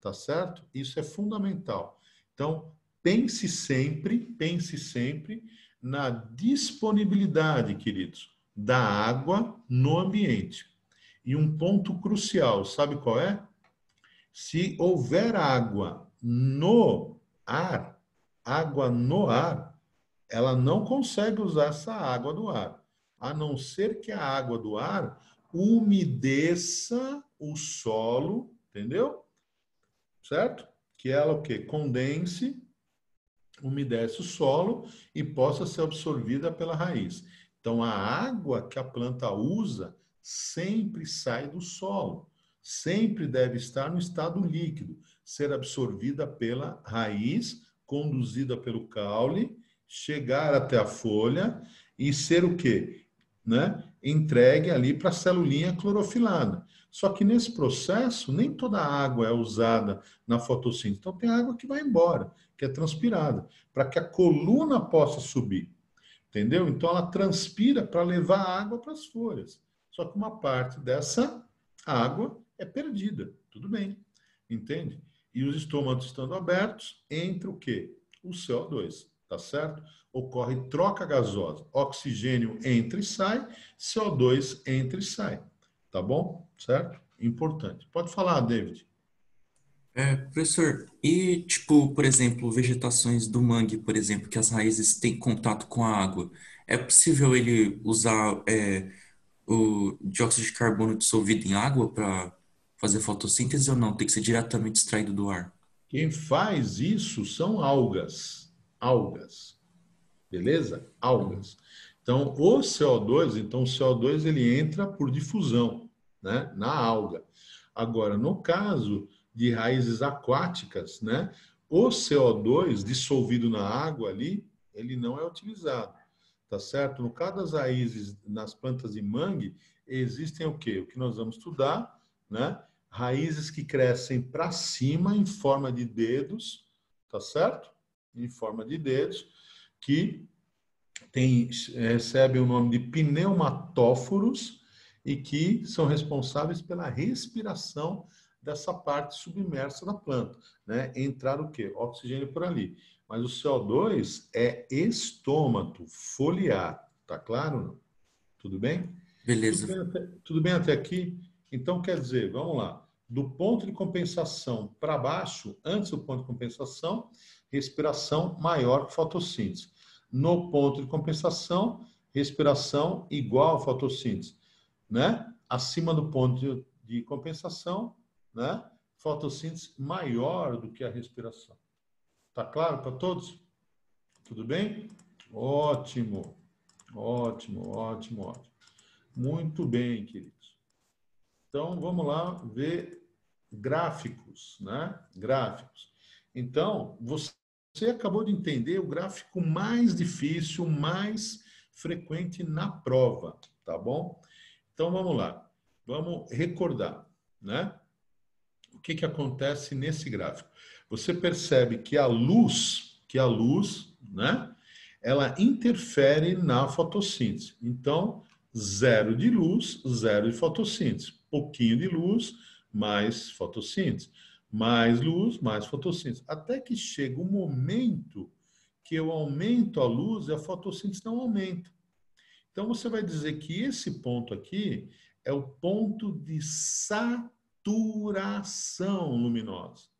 Speaker 2: Tá certo? Isso é fundamental. Então, pense sempre na disponibilidade, queridos, da água no ambiente. E um ponto crucial, sabe qual é? Se houver água no ar, ela não consegue usar essa água do ar, a não ser que a água do ar umedeça o solo, entendeu? Certo? Que ela o quê? Condense, umedece o solo e possa ser absorvida pela raiz. Então, a água que a planta usa sempre sai do solo, sempre deve estar no estado líquido, ser absorvida pela raiz, conduzida pelo caule, chegar até a folha e ser o quê? Né? Entregue ali para a celulinha clorofilada. Só que nesse processo, nem toda a água é usada na fotossíntese. Então, tem água que vai embora, que é transpirada, para que a coluna possa subir. Entendeu? Então, ela transpira para levar a água para as folhas. Só que uma parte dessa água é perdida. Tudo bem. entende? E os estômatos estando abertos, entra o quê? O CO2, tá certo? Ocorre troca gasosa. Oxigênio entra e sai, CO2 entra e sai. Tá bom? Certo? Importante. Pode falar, David.
Speaker 3: Professor, e tipo, por exemplo, vegetações do mangue, por exemplo, que as raízes têm contato com a água, é possível ele usar o dióxido de carbono dissolvido em água para fazer fotossíntese ou não? Tem que ser diretamente extraído do ar?
Speaker 2: Quem faz isso são algas. Algas. Beleza? Algas. Então, o CO2 ele entra por difusão, né, na alga. Agora, no caso de raízes aquáticas, né, o CO2 dissolvido na água ali, ele não é utilizado, tá certo? No caso das raízes nas plantas de mangue, existem o quê? O que nós vamos estudar, né? Raízes que crescem para cima em forma de dedos, tá certo? Em forma de dedos, que recebem o nome de pneumatóforos e que são responsáveis pela respiração dessa parte submersa da planta, né? Entrar o quê? Oxigênio por ali. Mas o CO2 é estômato foliar, tá claro? Não? Tudo bem?
Speaker 3: Beleza.
Speaker 2: Tudo bem até aqui? Então, quer dizer, vamos lá. Do ponto de compensação para baixo, antes do ponto de compensação, respiração maior que fotossíntese. No ponto de compensação, respiração igual a fotossíntese, né? Acima do ponto de compensação, né? Fotossíntese maior do que a respiração. Tá claro para todos? Tudo bem? Ótimo, ótimo, ótimo, ótimo. Muito bem, queridos. Então, vamos lá ver gráficos, né? Gráficos. Então, você acabou de entender o gráfico mais difícil, mais frequente na prova, tá bom? Então, vamos lá. Vamos recordar, né? O que que acontece nesse gráfico? Você percebe que a luz, né? Ela interfere na fotossíntese. Então, zero de luz, zero de fotossíntese. Pouquinho de luz, mais fotossíntese. Mais luz, mais fotossíntese. Até que chega um momento que eu aumento a luz e a fotossíntese não aumenta. Então, você vai dizer que esse ponto aqui é o ponto de saturação luminosa.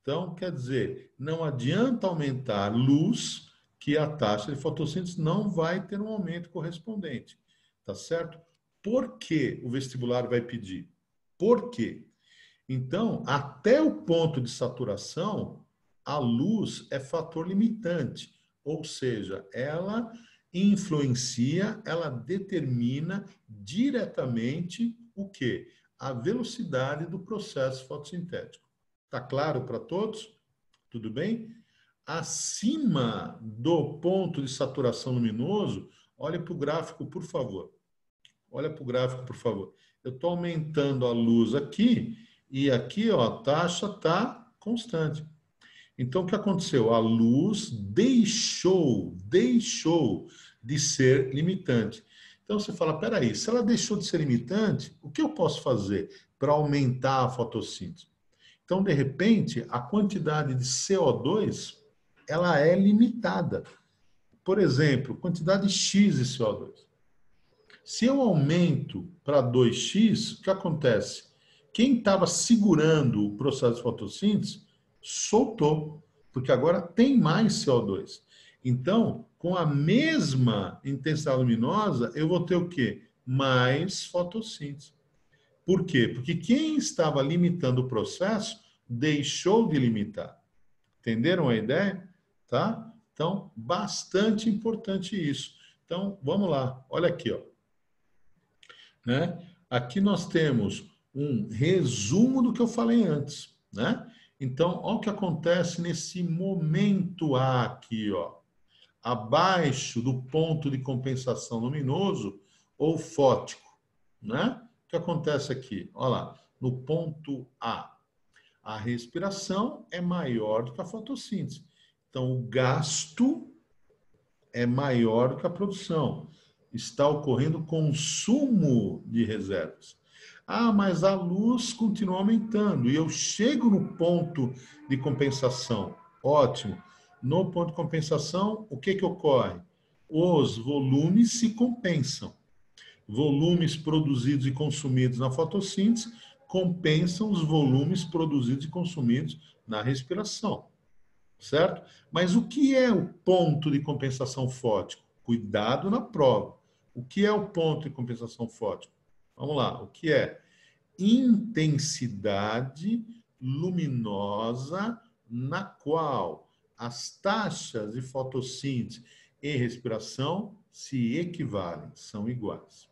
Speaker 2: Então, quer dizer, não adianta aumentar luz, que a taxa de fotossíntese não vai ter um aumento correspondente. Tá certo? Por que o vestibular vai pedir? Por quê? Então, até o ponto de saturação, a luz é fator limitante, ou seja, ela influencia, ela determina diretamente o quê? A velocidade do processo fotossintético. Tá claro para todos? Tudo bem? Acima do ponto de saturação luminoso, olha para o gráfico, por favor. Olha para o gráfico, por favor. Eu estou aumentando a luz aqui e aqui, ó, a taxa está constante. Então, o que aconteceu? A luz deixou de ser limitante. Então, você fala, peraí, se ela deixou de ser limitante, o que eu posso fazer para aumentar a fotossíntese? Então, de repente, a quantidade de CO2, ela é limitada. Por exemplo, quantidade X de CO2. Se eu aumento para 2x, o que acontece? Quem estava segurando o processo de fotossíntese soltou, porque agora tem mais CO2. Então, com a mesma intensidade luminosa, eu vou ter o quê? Mais fotossíntese. Por quê? Porque quem estava limitando o processo deixou de limitar. Entenderam a ideia? Tá? Então, bastante importante isso. Então, vamos lá. Olha aqui, ó. Né? Aqui nós temos um resumo do que eu falei antes, né? Então, olha o que acontece nesse momento A aqui, ó. Abaixo do ponto de compensação luminoso ou fótico, né? O que acontece aqui? Olha lá, no ponto A. A respiração é maior do que a fotossíntese. Então, o gasto é maior do que a produção. Está ocorrendo consumo de reservas. Ah, mas a luz continua aumentando e eu chego no ponto de compensação. Ótimo. No ponto de compensação, o que ocorre? Os volumes se compensam. Volumes produzidos e consumidos na fotossíntese compensam os volumes produzidos e consumidos na respiração. Certo? Mas o que é o ponto de compensação fótico? Cuidado na prova. O que é o ponto de compensação fótico? Vamos lá. O que é? Intensidade luminosa na qual as taxas de fotossíntese e respiração se equivalem, são iguais.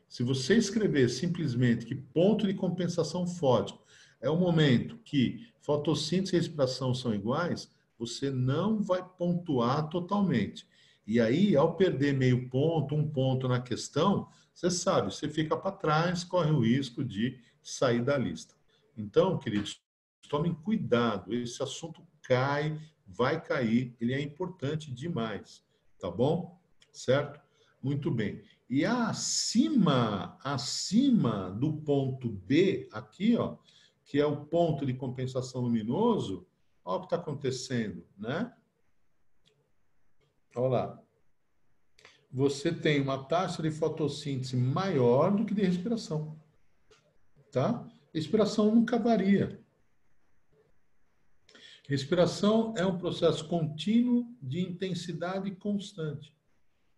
Speaker 2: Se você escrever simplesmente que ponto de compensação fótico é o momento que fotossíntese e respiração são iguais, você não vai pontuar totalmente. E aí, ao perder meio ponto, um ponto na questão, você sabe, você fica para trás, corre o risco de sair da lista. Então, queridos, tomem cuidado, esse assunto cai, vai cair, ele é importante demais, tá bom? Certo? Muito bem. E acima do ponto B, aqui, ó, que é o ponto de compensação luminoso, olha o que está acontecendo, né? Olha lá. Você tem uma taxa de fotossíntese maior do que de respiração, tá? Respiração nunca varia. Respiração é um processo contínuo de intensidade constante,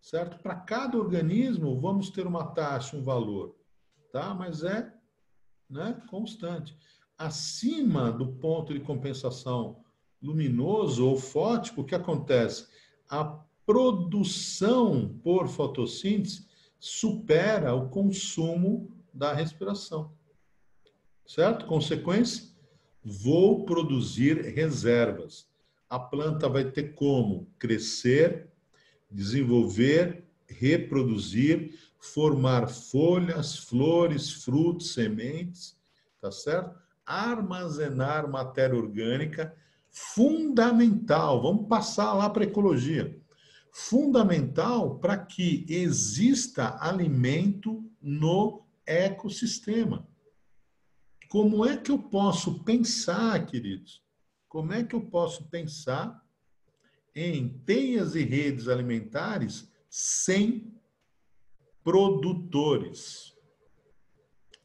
Speaker 2: certo? Para cada organismo, vamos ter uma taxa, um valor, tá? Mas é, né, constante. Acima do ponto de compensação luminoso ou fótico, o que acontece? A produção por fotossíntese supera o consumo da respiração. Certo? Consequência? Vou produzir reservas. A planta vai ter como crescer, desenvolver, reproduzir, formar folhas, flores, frutos, sementes, tá certo? Armazenar matéria orgânica, fundamental, vamos passar lá para a ecologia, fundamental para que exista alimento no ecossistema. Como é que eu posso pensar, queridos? Como é que eu posso pensar em teias e redes alimentares sem produtores,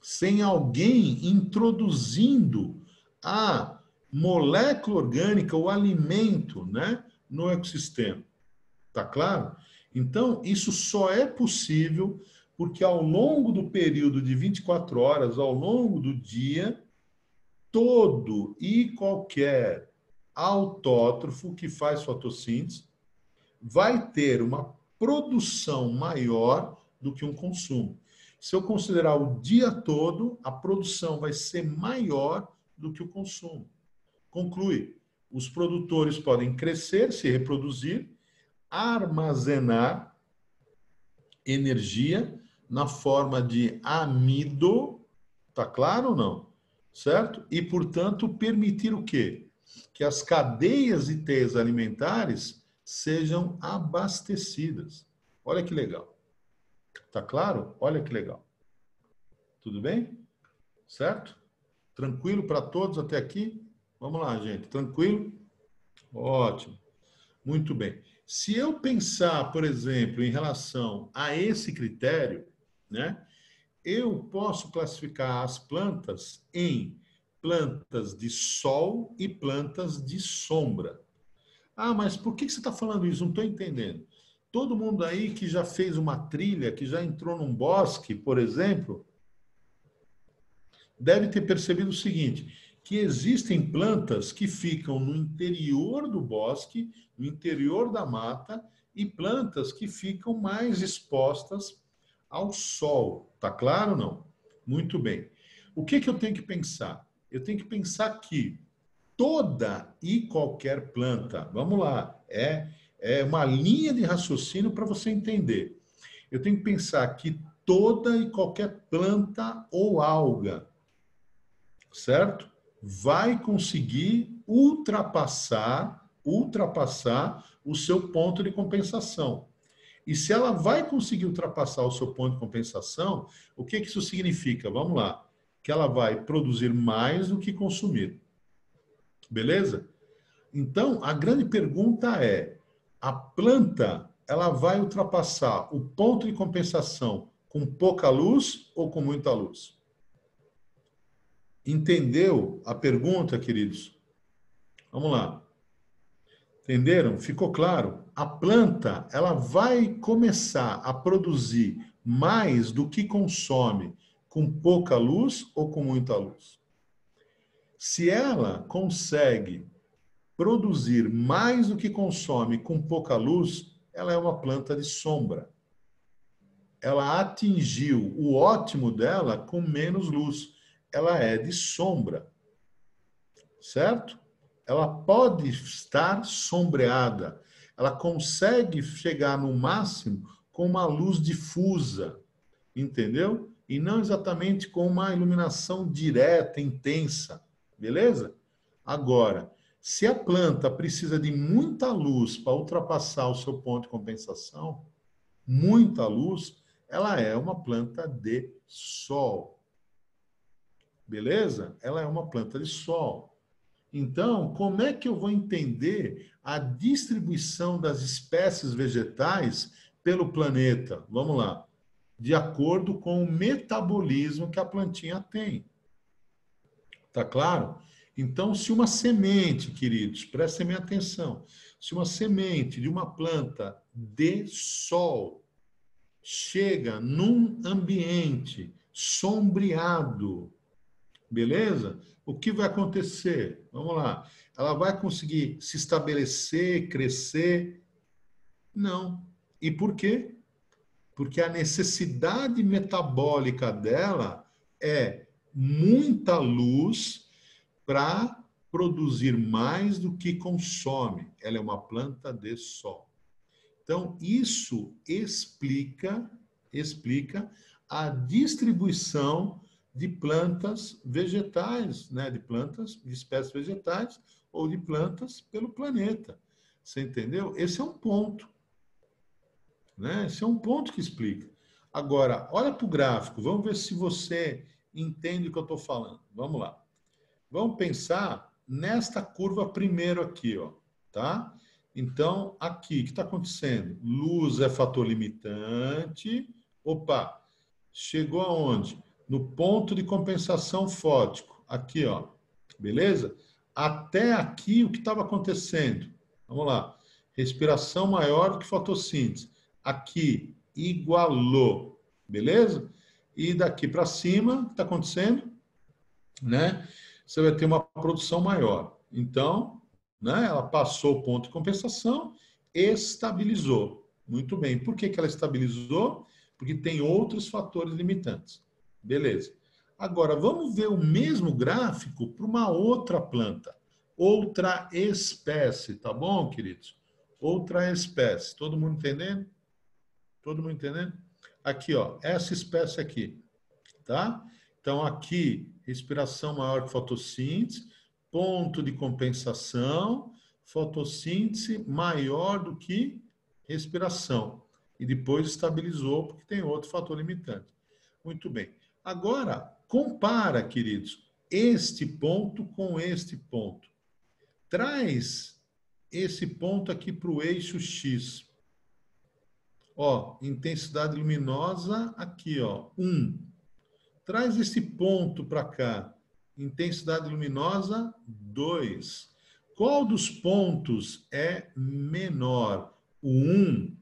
Speaker 2: sem alguém introduzindo a molécula orgânica, o alimento, né, no ecossistema. Tá claro? Então, isso só é possível porque ao longo do período de 24 horas, ao longo do dia, todo e qualquer autótrofo que faz fotossíntese vai ter uma produção maior do que um consumo. Se eu considerar o dia todo, a produção vai ser maior do que o consumo. Conclui, os produtores podem crescer, se reproduzir, armazenar energia na forma de amido, tá claro ou não? Certo? E, portanto, permitir o quê? Que as cadeias e teias alimentares sejam abastecidas. Olha que legal. Tá claro? Olha que legal. Tudo bem? Certo? Tranquilo para todos até aqui? Vamos lá, gente. Tranquilo? Ótimo. Muito bem. Se eu pensar, por exemplo, em relação a esse critério, né, eu posso classificar as plantas em plantas de sol e plantas de sombra. Ah, mas por que você está falando isso? Não estou entendendo. Todo mundo aí que já fez uma trilha, que já entrou num bosque, por exemplo, deve ter percebido o seguinte, que existem plantas que ficam no interior do bosque, no interior da mata, e plantas que ficam mais expostas ao sol. Tá claro ou não? Muito bem. O que eu tenho que pensar? Eu tenho que pensar que toda e qualquer planta, vamos lá, é uma linha de raciocínio para você entender. Eu tenho que pensar que toda e qualquer planta ou alga, certo? Vai conseguir ultrapassar o seu ponto de compensação. E se ela vai conseguir ultrapassar o seu ponto de compensação, o que isso significa? Vamos lá. Que ela vai produzir mais do que consumir. Beleza? Então, a grande pergunta é, a planta, ela vai ultrapassar o ponto de compensação com pouca luz ou com muita luz? Entendeu a pergunta, queridos? Vamos lá. Entenderam? Ficou claro? A planta, ela vai começar a produzir mais do que consome com pouca luz ou com muita luz. Se ela consegue produzir mais do que consome com pouca luz, ela é uma planta de sombra. Ela atingiu o ótimo dela com menos luz. Ela é de sombra. Certo? Ela pode estar sombreada. Ela consegue chegar no máximo com uma luz difusa. Entendeu? E não exatamente com uma iluminação direta, intensa. Beleza? Agora, se a planta precisa de muita luz para ultrapassar o seu ponto de compensação, muita luz, ela é uma planta de sol. Beleza? Ela é uma planta de sol. Então, como é que eu vou entender a distribuição das espécies vegetais pelo planeta? Vamos lá. De acordo com o metabolismo que a plantinha tem. Tá claro? Então, se uma semente, queridos, prestem bem atenção, se uma semente de uma planta de sol chega num ambiente sombreado, beleza? O que vai acontecer? Vamos lá. Ela vai conseguir se estabelecer, crescer? Não. E por quê? Porque a necessidade metabólica dela é muita luz para produzir mais do que consome. Ela é uma planta de sol. Então, isso explica a distribuição de plantas vegetais, né? De espécies vegetais ou de plantas pelo planeta. Você entendeu? Esse é um ponto. Né? Esse é um ponto que explica. Agora, olha para o gráfico, vamos ver se você entende o que eu estou falando. Vamos lá. Vamos pensar nesta curva primeiro aqui, ó, tá? Então, aqui, o que está acontecendo? Luz é fator limitante. Opa, chegou aonde? No ponto de compensação fótico. Aqui, ó. Beleza? Até aqui, o que estava acontecendo? Vamos lá. Respiração maior do que fotossíntese. Aqui, igualou. Beleza? E daqui para cima, o que está acontecendo? Né? Você vai ter uma produção maior. Então, né, ela passou o ponto de compensação, estabilizou. Muito bem. Por que ela estabilizou? Porque tem outros fatores limitantes. Beleza. Agora, vamos ver o mesmo gráfico para uma outra planta, outra espécie, tá bom, queridos? Outra espécie. Todo mundo entendendo? Todo mundo entendendo? Aqui, ó, essa espécie aqui, tá? Então, aqui, respiração maior que fotossíntese, ponto de compensação, fotossíntese maior do que respiração. E depois estabilizou, porque tem outro fator limitante. Muito bem. Agora, compara, queridos, este ponto com este ponto. Traz esse ponto aqui para o eixo X. Ó, intensidade luminosa aqui, ó, 1. Traz esse ponto para cá. Intensidade luminosa, 2. Qual dos pontos é menor? O 1.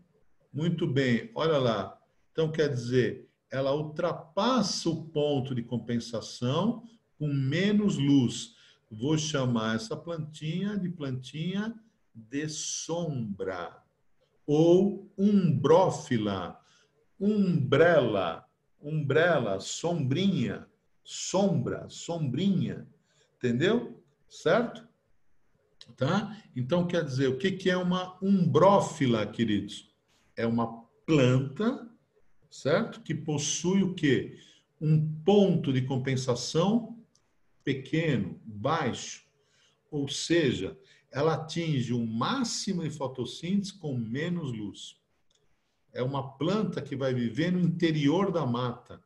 Speaker 2: Muito bem, olha lá. Então, quer dizer, ela ultrapassa o ponto de compensação com menos luz. Vou chamar essa plantinha de sombra. Ou umbrófila, umbrella, sombrinha, sombra, sombrinha, entendeu? Certo? Tá? Então, quer dizer, o que é uma umbrófila, queridos? É uma planta, certo? Que possui o quê? Um ponto de compensação pequeno, baixo, ou seja, ela atinge o máximo de fotossíntese com menos luz. É uma planta que vai viver no interior da mata.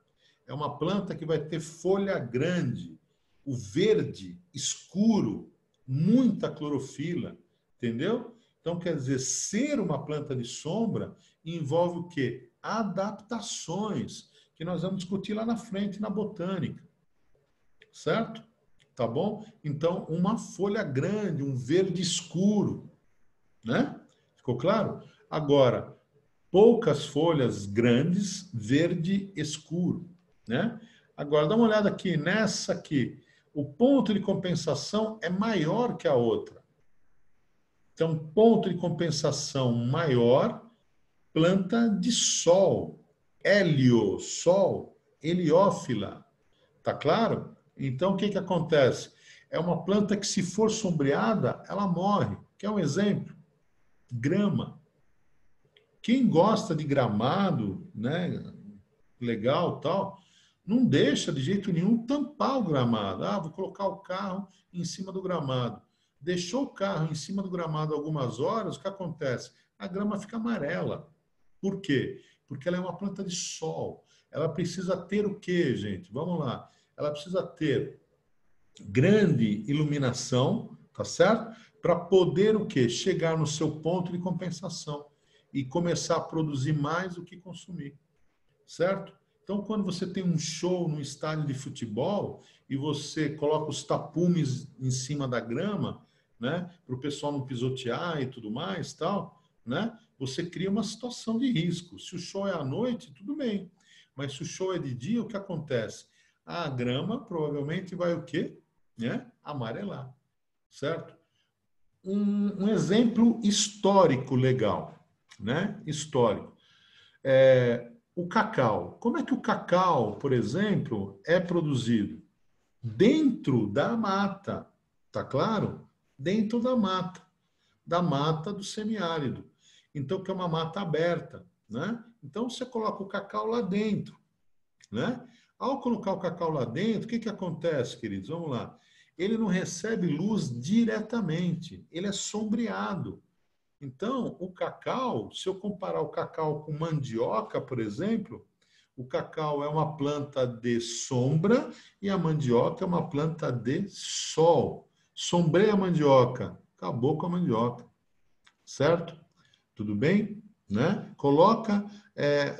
Speaker 2: É uma planta que vai ter folha grande, o verde escuro, muita clorofila, entendeu? Então, quer dizer, ser uma planta de sombra envolve o quê? Adaptações, que nós vamos discutir lá na frente na botânica, certo? Tá bom? Então, uma folha grande, um verde escuro, né? Ficou claro? Agora, poucas folhas grandes, verde escuro, né? Agora, dá uma olhada aqui, nessa aqui, o ponto de compensação é maior que a outra. Então, ponto de compensação maior, planta de sol, hélio, sol, heliófila, tá claro? Então, o que que acontece? É uma planta que, se for sombreada, ela morre. Quer um exemplo? Grama. Quem gosta de gramado, né, legal, tal, não deixa de jeito nenhum tampar o gramado. Ah, vou colocar o carro em cima do gramado. Deixou o carro em cima do gramado algumas horas, o que acontece? A grama fica amarela. Por quê? Porque ela é uma planta de sol. Ela precisa ter o quê, gente? Vamos lá. Ela precisa ter grande iluminação, tá certo? Para poder o quê? Chegar no seu ponto de compensação e começar a produzir mais do que consumir, certo? Então, quando você tem um show no estádio de futebol e você coloca os tapumes em cima da grama, né, para o pessoal não pisotear e tudo mais, tal, né? Você cria uma situação de risco. Se o show é à noite, tudo bem. Mas se o show é de dia, o que acontece? A grama provavelmente vai o quê? Né? Amarelar, certo? Um exemplo histórico legal, né? Histórico. O cacau. Como é que o cacau, por exemplo, é produzido? Dentro da mata, tá claro? Dentro da mata do semiárido. Então, que é uma mata aberta, né? Então, você coloca o cacau lá dentro, né? Ao colocar o cacau lá dentro, o que que acontece, queridos? Vamos lá. Ele não recebe luz diretamente, ele é sombreado. Então, o cacau, se eu comparar o cacau com mandioca, por exemplo, o cacau é uma planta de sombra e a mandioca é uma planta de sol. Sombreia a mandioca, acabou com a mandioca, certo? Tudo bem? Né? Coloca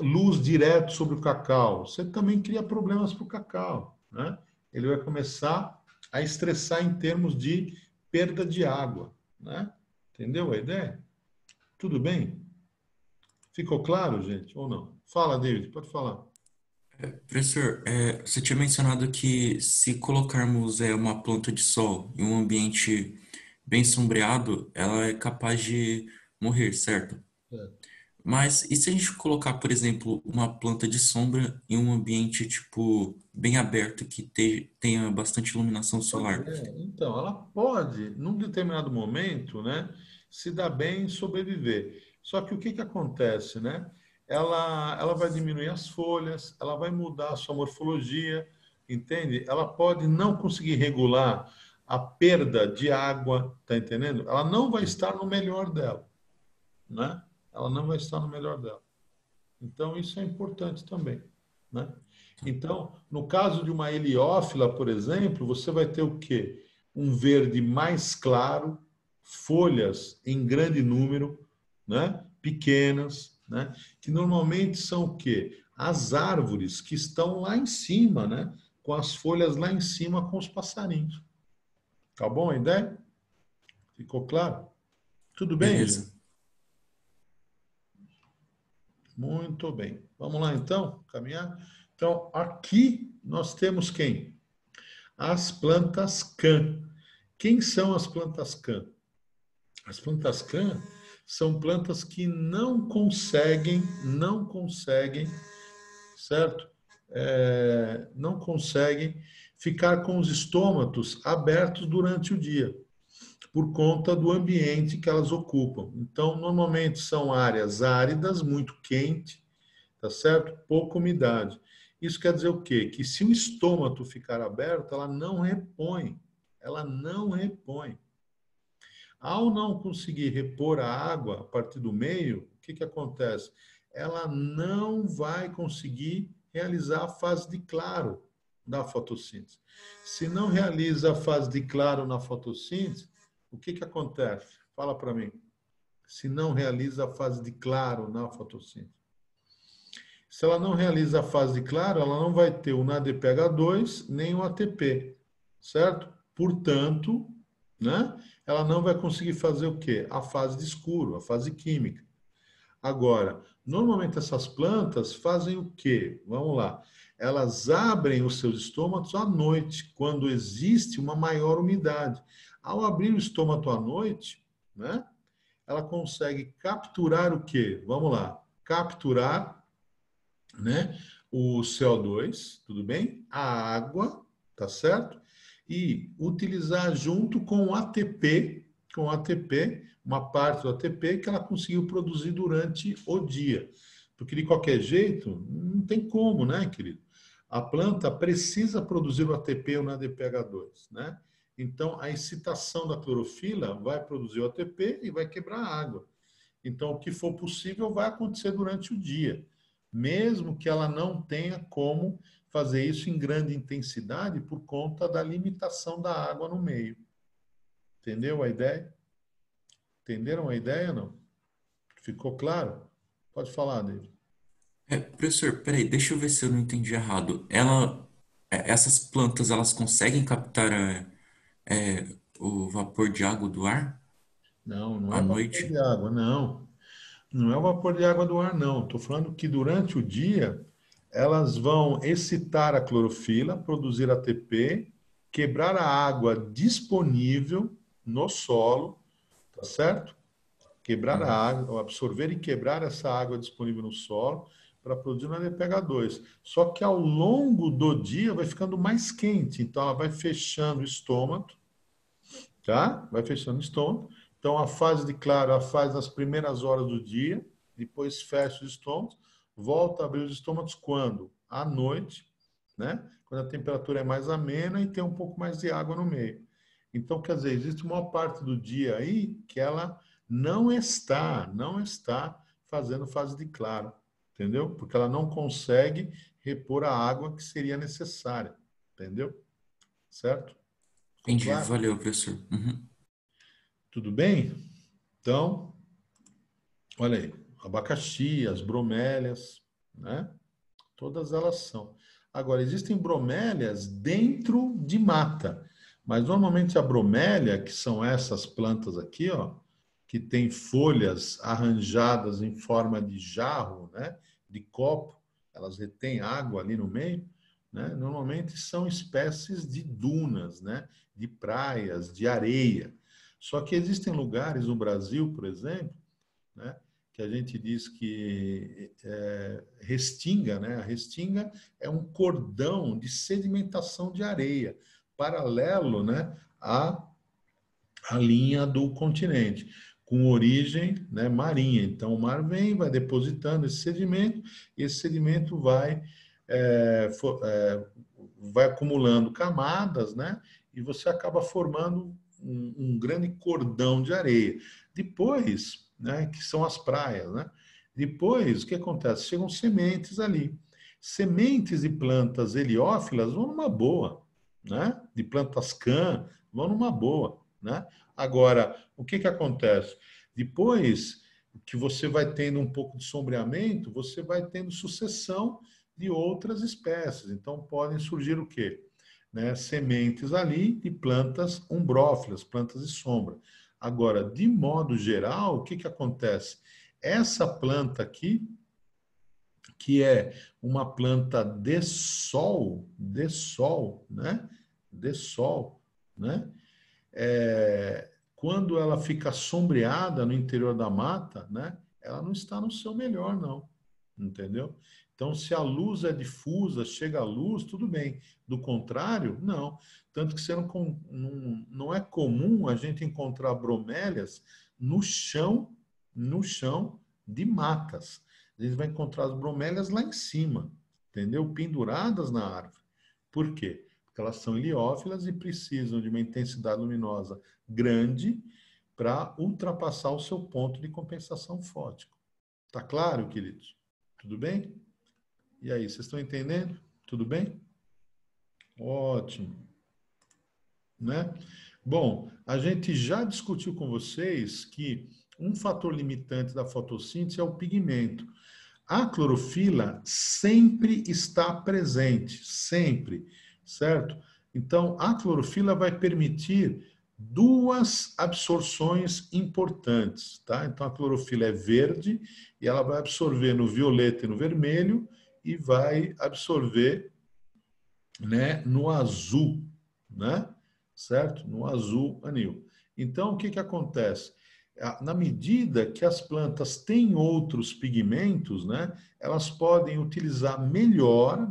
Speaker 2: luz direto sobre o cacau, você também cria problemas para o cacau, né? Ele vai começar a estressar em termos de perda de água, né? Entendeu a ideia? Tudo bem? Ficou claro, gente, ou não? Fala, David, pode falar.
Speaker 3: Professor, você tinha mencionado que se colocarmos uma planta de sol em um ambiente bem sombreado, ela é capaz de morrer, certo?
Speaker 2: É.
Speaker 3: Mas e se a gente colocar, por exemplo, uma planta de sombra em um ambiente tipo bem aberto que tenha bastante iluminação
Speaker 2: Pois
Speaker 3: solar?
Speaker 2: é, então, ela pode, num determinado momento, né, se dar bem e sobreviver. Só que o que que acontece, né? Ela vai diminuir as folhas, ela vai mudar a sua morfologia, entende? Ela pode não conseguir regular a perda de água, tá entendendo? Ela não vai estar no melhor dela, né? Ela não vai estar no melhor dela. Então, isso é importante também, né? Então, no caso de uma heliófila, por exemplo, você vai ter o quê? Um verde mais claro, folhas em grande número, né? Pequenas, né? Que normalmente são o quê? As árvores que estão lá em cima, né? Com as folhas lá em cima com os passarinhos. Tá bom a ideia? Ficou claro? Tudo bem, gente?
Speaker 3: Beleza.
Speaker 2: Muito bem. Vamos lá, então, caminhar. Então, aqui nós temos quem? As plantas CAN. Quem são as plantas CAN? As plantas CAN são plantas que não conseguem, certo? Não conseguem ficar com os estômatos abertos durante o dia, por conta do ambiente que elas ocupam. Então, normalmente são áreas áridas, muito quente, tá certo? Pouca umidade. Isso quer dizer o quê? Que se o estômago ficar aberto, ela não repõe. Ela não repõe. Ao não conseguir repor a água a partir do meio, o que que acontece? ela não vai conseguir realizar a fase de claro da fotossíntese. Se não realiza a fase de claro na fotossíntese, o que que acontece? Fala para mim. Se não realiza a fase de claro na fotossíntese. Se ela não realiza a fase de claro, ela não vai ter o NADPH2 nem o ATP, certo? Portanto, né, ela não vai conseguir fazer o quê? A fase de escuro, a fase química. Agora, normalmente essas plantas fazem o quê? Vamos lá. Elas abrem os seus estômatos à noite, quando existe uma maior umidade. Ao abrir o estômago à noite, né, ela consegue capturar o quê? Vamos lá. Capturar, né, o CO2, tudo bem? A água, tá certo? E utilizar junto com o ATP, uma parte do ATP que ela conseguiu produzir durante o dia. Porque de qualquer jeito, não tem como, né, querido? A planta precisa produzir o ATP ou o NADPH2, né? Então, a excitação da clorofila vai produzir o ATP e vai quebrar a água. Então, o que for possível vai acontecer durante o dia, mesmo que ela não tenha como fazer isso em grande intensidade por conta da limitação da água no meio. Entendeu a ideia? Entenderam a ideia, não? Ficou claro? Pode falar, David.
Speaker 3: Professor, peraí, deixa eu ver se eu não entendi errado. Essas plantas, elas conseguem captar o vapor de água do ar
Speaker 2: Não, não
Speaker 3: à
Speaker 2: é vapor
Speaker 3: noite?
Speaker 2: de água, não. Não é o vapor de água do ar, não. Estou falando que durante o dia elas vão excitar a clorofila, produzir ATP, quebrar a água disponível no solo, tá certo? Quebrar a
Speaker 3: Uhum.
Speaker 2: água, absorver e quebrar essa água disponível no solo para produzir o NADPH2. Só que ao longo do dia vai ficando mais quente, então ela vai fechando o estômago, tá? Vai fechando o estômago. Então, a fase de claro, a fase nas primeiras horas do dia, depois fecha os estômagos, volta a abrir os estômagos quando? À noite, né? Quando a temperatura é mais amena e tem um pouco mais de água no meio. Então, quer dizer, existe uma parte do dia aí que ela não está fazendo fase de claro, entendeu? Porque ela não consegue repor a água que seria necessária, entendeu? Certo? Ficou
Speaker 3: Entendi,
Speaker 2: claro?
Speaker 3: valeu, professor. Uhum.
Speaker 2: Tudo bem? Então, olha aí, abacaxi, as bromélias, né? Todas elas são. Agora, existem bromélias dentro de mata, mas normalmente a bromélia, que são essas plantas aqui, ó, que tem folhas arranjadas em forma de jarro, né? De copo, elas retêm água ali no meio, né? Normalmente são espécies de dunas, né? De praias, de areia. Só que existem lugares no Brasil, por exemplo, né, que a gente diz que restinga, né? A restinga é um cordão de sedimentação de areia, paralelo, né, à linha do continente, com origem, né, marinha. Então, o mar vem, vai depositando esse sedimento, e esse sedimento vai acumulando camadas, né, e você acaba formando um grande cordão de areia. Depois, né, que são as praias, né? Depois, o que acontece? Chegam sementes ali. Sementes de plantas heliófilas vão numa boa, né? De plantas can vão numa boa, né? Agora, o que que acontece? Depois que você vai tendo um pouco de sombreamento, você vai tendo sucessão de outras espécies. Então, podem surgir o quê? Né? Sementes ali de plantas umbrófilas, plantas de sombra. Agora, de modo geral, o que que acontece? Essa planta aqui, que é uma planta de sol, né? De sol, né? Quando ela fica sombreada no interior da mata, né? Ela não está no seu melhor, não. Entendeu? Então, se a luz é difusa, chega a luz, tudo bem. Do contrário, não. Tanto que você não é comum a gente encontrar bromélias no chão de matas. A gente vai encontrar as bromélias lá em cima, entendeu? Penduradas na árvore. Por quê? Porque elas são heliófilas e precisam de uma intensidade luminosa grande para ultrapassar o seu ponto de compensação fótico. Tá claro, queridos? Tudo bem? E aí, vocês estão entendendo? Tudo bem? Ótimo. Né? Bom, a gente já discutiu com vocês que um fator limitante da fotossíntese é o pigmento. A clorofila sempre está presente, sempre, certo? Então, a clorofila vai permitir duas absorções importantes, tá? Então, a clorofila é verde e ela vai absorver no violeta e no vermelho e vai absorver, né, no azul, né? Certo? No azul anil. Então, o que que acontece? Na medida que as plantas têm outros pigmentos, né, elas podem utilizar melhor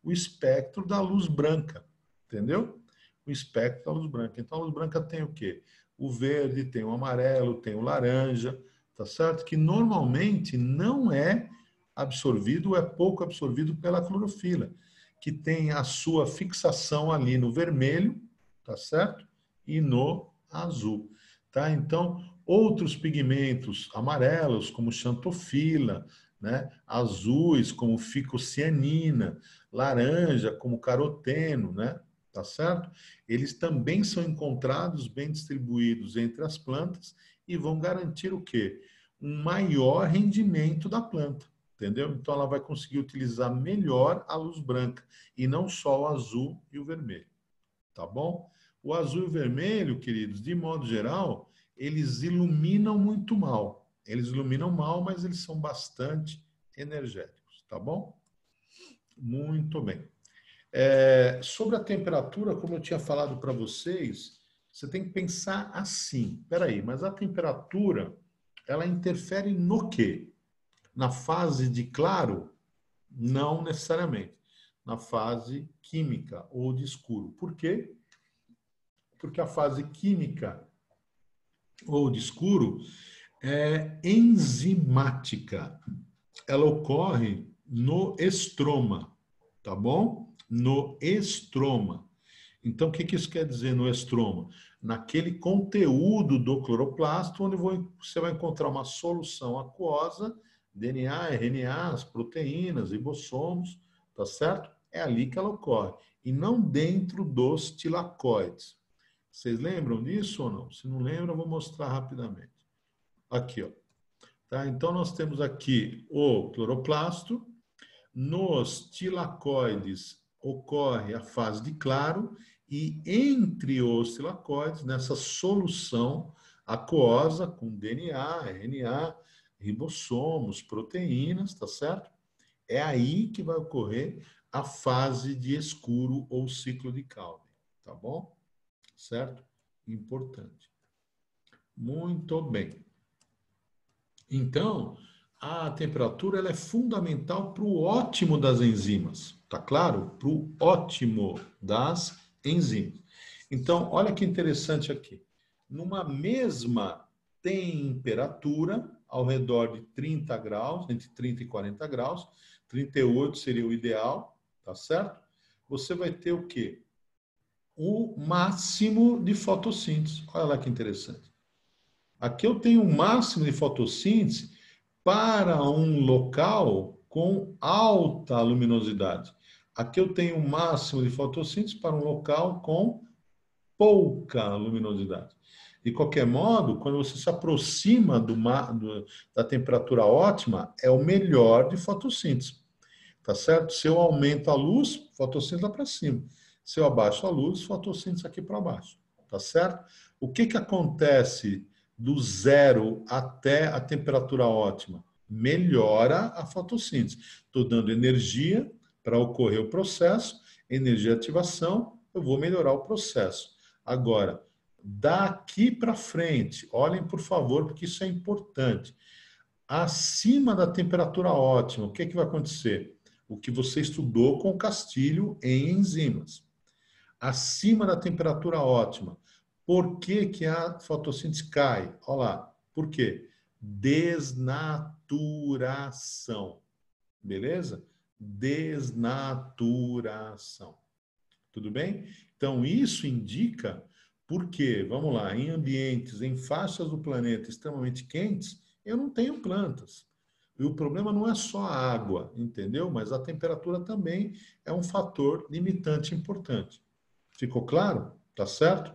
Speaker 2: o espectro da luz branca, entendeu? O espectro da luz branca. Então, a luz branca tem o quê? O verde, tem o amarelo, tem o laranja, tá certo? Que normalmente não é absorvido ou é pouco absorvido pela clorofila, que tem a sua fixação ali no vermelho, tá certo? E no azul, tá? Então, outros pigmentos amarelos, como xantofila, né? Azuis, como ficocianina, laranja, como caroteno, né? Tá certo? Eles também são encontrados bem distribuídos entre as plantas e vão garantir o quê? Um maior rendimento da planta, entendeu? Então, ela vai conseguir utilizar melhor a luz branca e não só o azul e o vermelho. Tá bom? O azul e o vermelho, queridos, de modo geral, eles iluminam muito mal. Eles iluminam mal, mas eles são bastante energéticos, tá bom? Muito bem. Sobre a temperatura, como eu tinha falado para vocês, você tem que pensar assim. Espera aí, mas a temperatura, ela interfere no quê? Na fase de claro? Não necessariamente. Na fase química ou de escuro. Por quê? Porque a fase química ou de escuro é enzimática. Ela ocorre no estroma, tá bom? No estroma. Então, o que isso quer dizer no estroma? Naquele conteúdo do cloroplasto, onde você vai encontrar uma solução aquosa, DNA, RNA, as proteínas, ribossomos, tá certo? É ali que ela ocorre. E não dentro dos tilacoides. Vocês lembram disso ou não? Se não lembram, eu vou mostrar rapidamente. Aqui, ó. Tá? Então, nós temos aqui o cloroplasto. Nos tilacoides ocorre a fase de claro e entre os tilacoides, nessa solução aquosa com DNA, RNA, ribossomos, proteínas, tá certo? É aí que vai ocorrer a fase de escuro ou ciclo de Calvin, tá bom? Certo? Importante. Muito bem. Então, a temperatura ela é fundamental para o ótimo das enzimas, tá claro? Para o ótimo das enzimas. Então, olha que interessante aqui. Numa mesma temperatura, ao redor de 30 graus, entre 30 e 40 graus, 38 seria o ideal, tá certo? Você vai ter o quê? O máximo de fotossíntese. Olha lá que interessante. Aqui eu tenho o máximo de fotossíntese para um local com alta luminosidade. Aqui eu tenho o máximo de fotossíntese para um local com pouca luminosidade. De qualquer modo, quando você se aproxima da temperatura ótima, é o melhor de fotossíntese. Tá certo? Se eu aumento a luz, fotossíntese lá para cima. Se eu abaixo a luz, fotossíntese aqui para baixo. Tá certo? O que que acontece do zero até a temperatura ótima? Melhora a fotossíntese. Estou dando energia para ocorrer o processo, energia de ativação, eu vou melhorar o processo. Agora, daqui para frente, olhem por favor, porque isso é importante. Acima da temperatura ótima, o que que vai acontecer? O que você estudou com o Castilho em enzimas. Acima da temperatura ótima. Por que que a fotossíntese cai? Olha lá. Por quê? Desnaturação. Beleza? Desnaturação. Tudo bem? Então, isso indica porque, vamos lá, em ambientes, em faixas do planeta extremamente quentes, eu não tenho plantas. E o problema não é só a água, entendeu? Mas a temperatura também é um fator limitante importante. Ficou claro? Tá certo?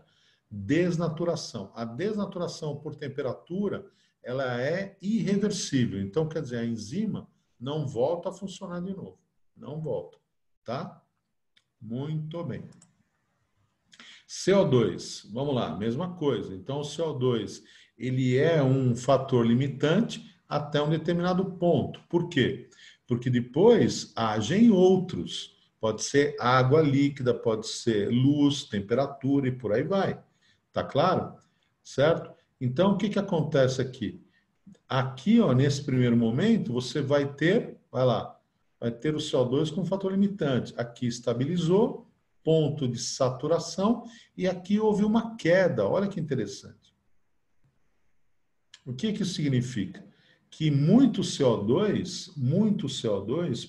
Speaker 2: Desnaturação. A desnaturação por temperatura, ela é irreversível. Então, quer dizer, a enzima não volta a funcionar de novo. Não volta, tá? Muito bem. CO2, vamos lá, mesma coisa. Então, o CO2, ele é um fator limitante até um determinado ponto. Por quê? Porque depois agem outros. Pode ser água líquida, pode ser luz, temperatura e por aí vai. Tá claro? Certo? Então, o que que acontece aqui? Aqui, ó, nesse primeiro momento, você vai ter, vai lá, vai ter o CO2 como fator limitante. Aqui estabilizou, ponto de saturação, e aqui houve uma queda. Olha que interessante. O que que isso significa? Que muito CO2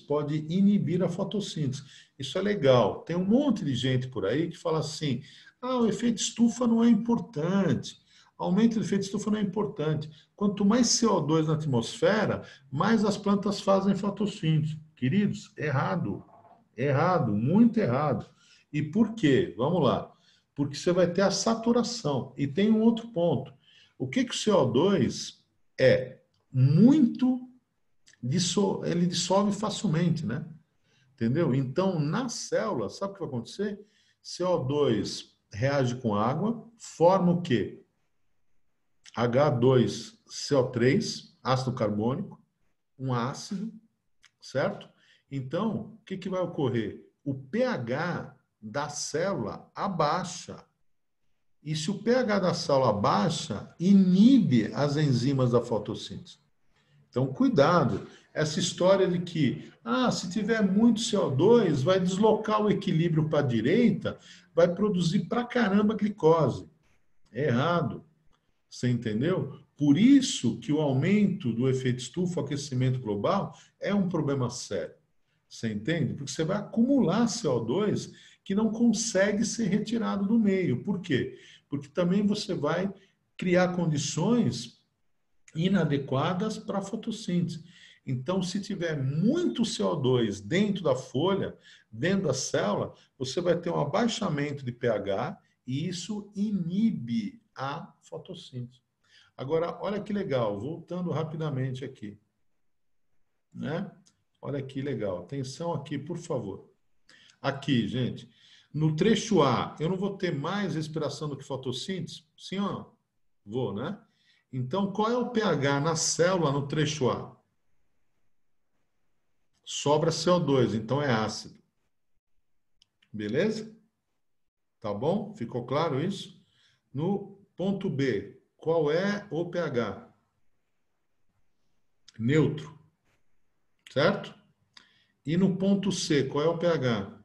Speaker 2: pode inibir a fotossíntese. Isso é legal. Tem um monte de gente por aí que fala assim: ah, o efeito estufa não é importante. Aumento do efeito estufa não é importante. Quanto mais CO2 na atmosfera, mais as plantas fazem fotossíntese. Queridos, errado. Errado, muito errado. E por quê? Vamos lá. Porque você vai ter a saturação. E tem um outro ponto. O que que o CO2 é? Muito, ele dissolve facilmente, né? Entendeu? Então, na célula, sabe o que vai acontecer? CO2 reage com água, forma o quê? H2CO3, ácido carbônico, um ácido, certo? Então, o que que vai ocorrer? O pH da célula abaixa. E se o pH da célula baixa, inibe as enzimas da fotossíntese. Então, cuidado. Essa história de que, se tiver muito CO2, vai deslocar o equilíbrio para a direita, vai produzir pra caramba glicose. É errado. Você entendeu? Por isso que o aumento do efeito estufa, o aquecimento global, é um problema sério. Você entende? Porque você vai acumular CO2 que não consegue ser retirado do meio. Por quê? Porque também você vai criar condições inadequadas para a fotossíntese. Então, se tiver muito CO2 dentro da folha, dentro da célula, você vai ter um abaixamento de pH e isso inibe a fotossíntese. Agora, olha que legal, voltando rapidamente aqui, né? Olha que legal. Atenção aqui, por favor. Aqui, gente. No trecho A, eu não vou ter mais respiração do que fotossíntese? Sim ou não? Vou, né? Então, qual é o pH na célula no trecho A? Sobra CO2, então é ácido. Beleza? Tá bom? Ficou claro isso? No ponto B, qual é o pH? Neutro. Certo? E no ponto C, qual é o pH?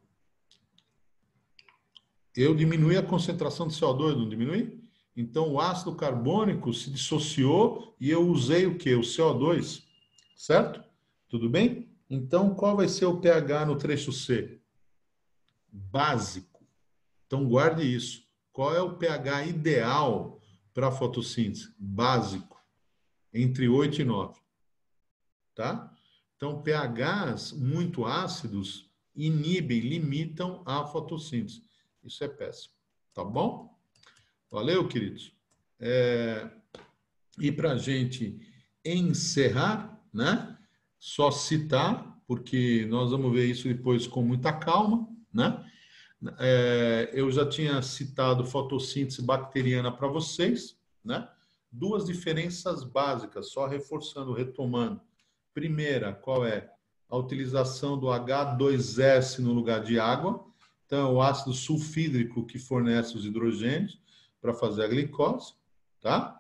Speaker 2: Eu diminui a concentração de CO2, não diminui? Então, o ácido carbônico se dissociou e eu usei o quê? O CO2. Certo? Tudo bem? Então, qual vai ser o pH no trecho C? Básico. Então, guarde isso. Qual é o pH ideal para a fotossíntese? Básico. Entre 8 e 9. Tá? Então, pHs muito ácidos inibem, limitam a fotossíntese. Isso é péssimo. Tá bom? Valeu, queridos. E para a gente encerrar, né? Só citar, porque nós vamos ver isso depois com muita calma, né? Eu já tinha citado fotossíntese bacteriana para vocês, né? Duas diferenças básicas, só reforçando, retomando. Primeira, qual é? A utilização do H2S no lugar de água. Então, é o ácido sulfídrico que fornece os hidrogênios para fazer a glicose, tá?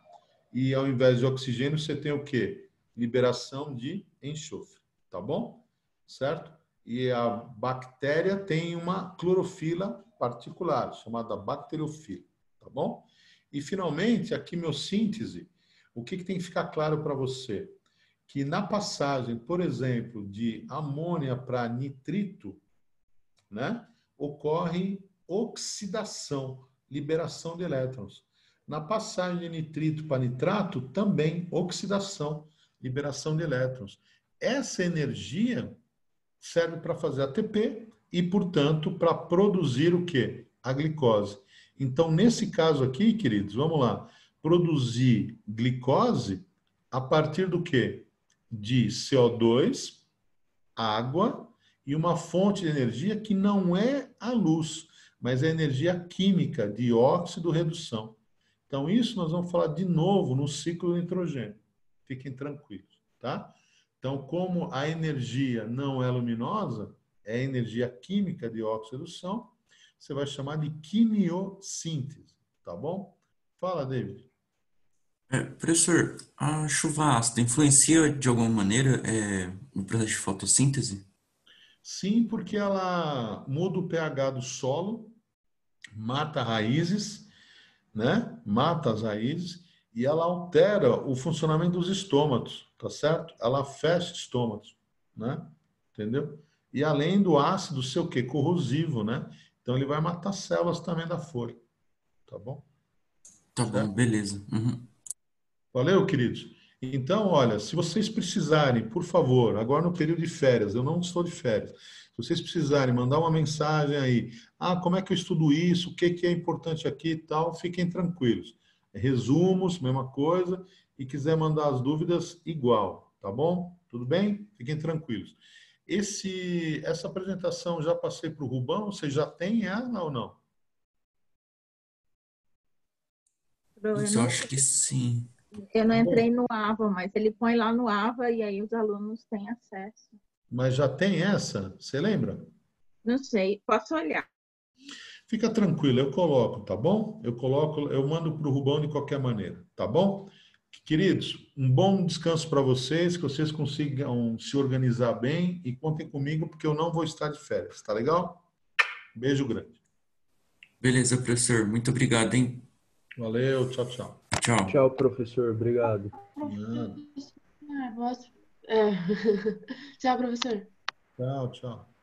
Speaker 2: E ao invés de oxigênio, você tem o quê? Liberação de enxofre, tá bom? Certo? E a bactéria tem uma clorofila particular, chamada bacteriofila, tá bom? E, finalmente, a quimiossíntese, o que tem que ficar claro para você? Que na passagem, por exemplo, de amônia para nitrito, né, ocorre oxidação, liberação de elétrons. Na passagem de nitrito para nitrato, também oxidação, liberação de elétrons. essa energia serve para fazer ATP e, portanto, para produzir o quê? A glicose. Então, nesse caso aqui, queridos, vamos lá. Produzir glicose a partir do quê? De CO2, água e uma fonte de energia que não é a luz, mas é a energia química de óxido-redução. Então, isso nós vamos falar de novo no ciclo do nitrogênio. Fiquem tranquilos, tá? Então, como a energia não é luminosa, é energia química de oxidação, você vai chamar de quimiossíntese, tá bom? Fala, David.
Speaker 3: Professor, a chuva ácida influencia de alguma maneira no processo de fotossíntese?
Speaker 2: Sim, porque ela muda o pH do solo, mata raízes, né? Mata as raízes e ela altera o funcionamento dos estômatos, tá certo? Ela fecha estômatos, né? Entendeu? E além do ácido ser o quê? Corrosivo, né? Então ele vai matar células também da folha, tá bom?
Speaker 3: Tá bom,
Speaker 2: Certo?
Speaker 3: beleza. Uhum.
Speaker 2: Valeu, queridos. Então, olha, se vocês precisarem, por favor, agora no período de férias, eu não estou de férias. Se vocês precisarem mandar uma mensagem aí, como é que eu estudo isso, o que que é importante aqui e tal, fiquem tranquilos. Resumos, mesma coisa, e quiser mandar as dúvidas, igual, tá bom? Tudo bem? Fiquem tranquilos. Essa apresentação já passei para o Rubão, você já tem ela ou não?
Speaker 5: Eu
Speaker 3: Isso eu
Speaker 5: não,
Speaker 3: acho que sim.
Speaker 5: eu não
Speaker 2: Tá bom.
Speaker 5: entrei no AVA, mas ele põe lá no AVA e aí os alunos têm acesso.
Speaker 2: Mas já tem essa? Você lembra?
Speaker 5: Não sei, posso olhar.
Speaker 2: Fica tranquilo, eu coloco, tá bom? Eu coloco, eu mando para o Rubão de qualquer maneira, tá bom? Queridos, um bom descanso para vocês, que vocês consigam se organizar bem e contem comigo, porque eu não vou estar de férias, tá legal? Beijo grande.
Speaker 3: Beleza, professor. Muito obrigado, hein?
Speaker 2: Valeu, tchau, tchau.
Speaker 3: Tchau.
Speaker 6: Tchau, professor. Obrigado.
Speaker 2: Nada.
Speaker 7: Posso? É. Tchau, professor.
Speaker 2: Tchau, tchau.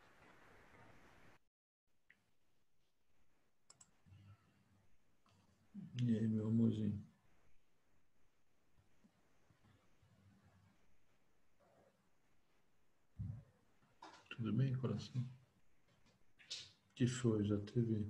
Speaker 2: E aí, meu amorzinho? Tudo bem, coração? Que foi? Já teve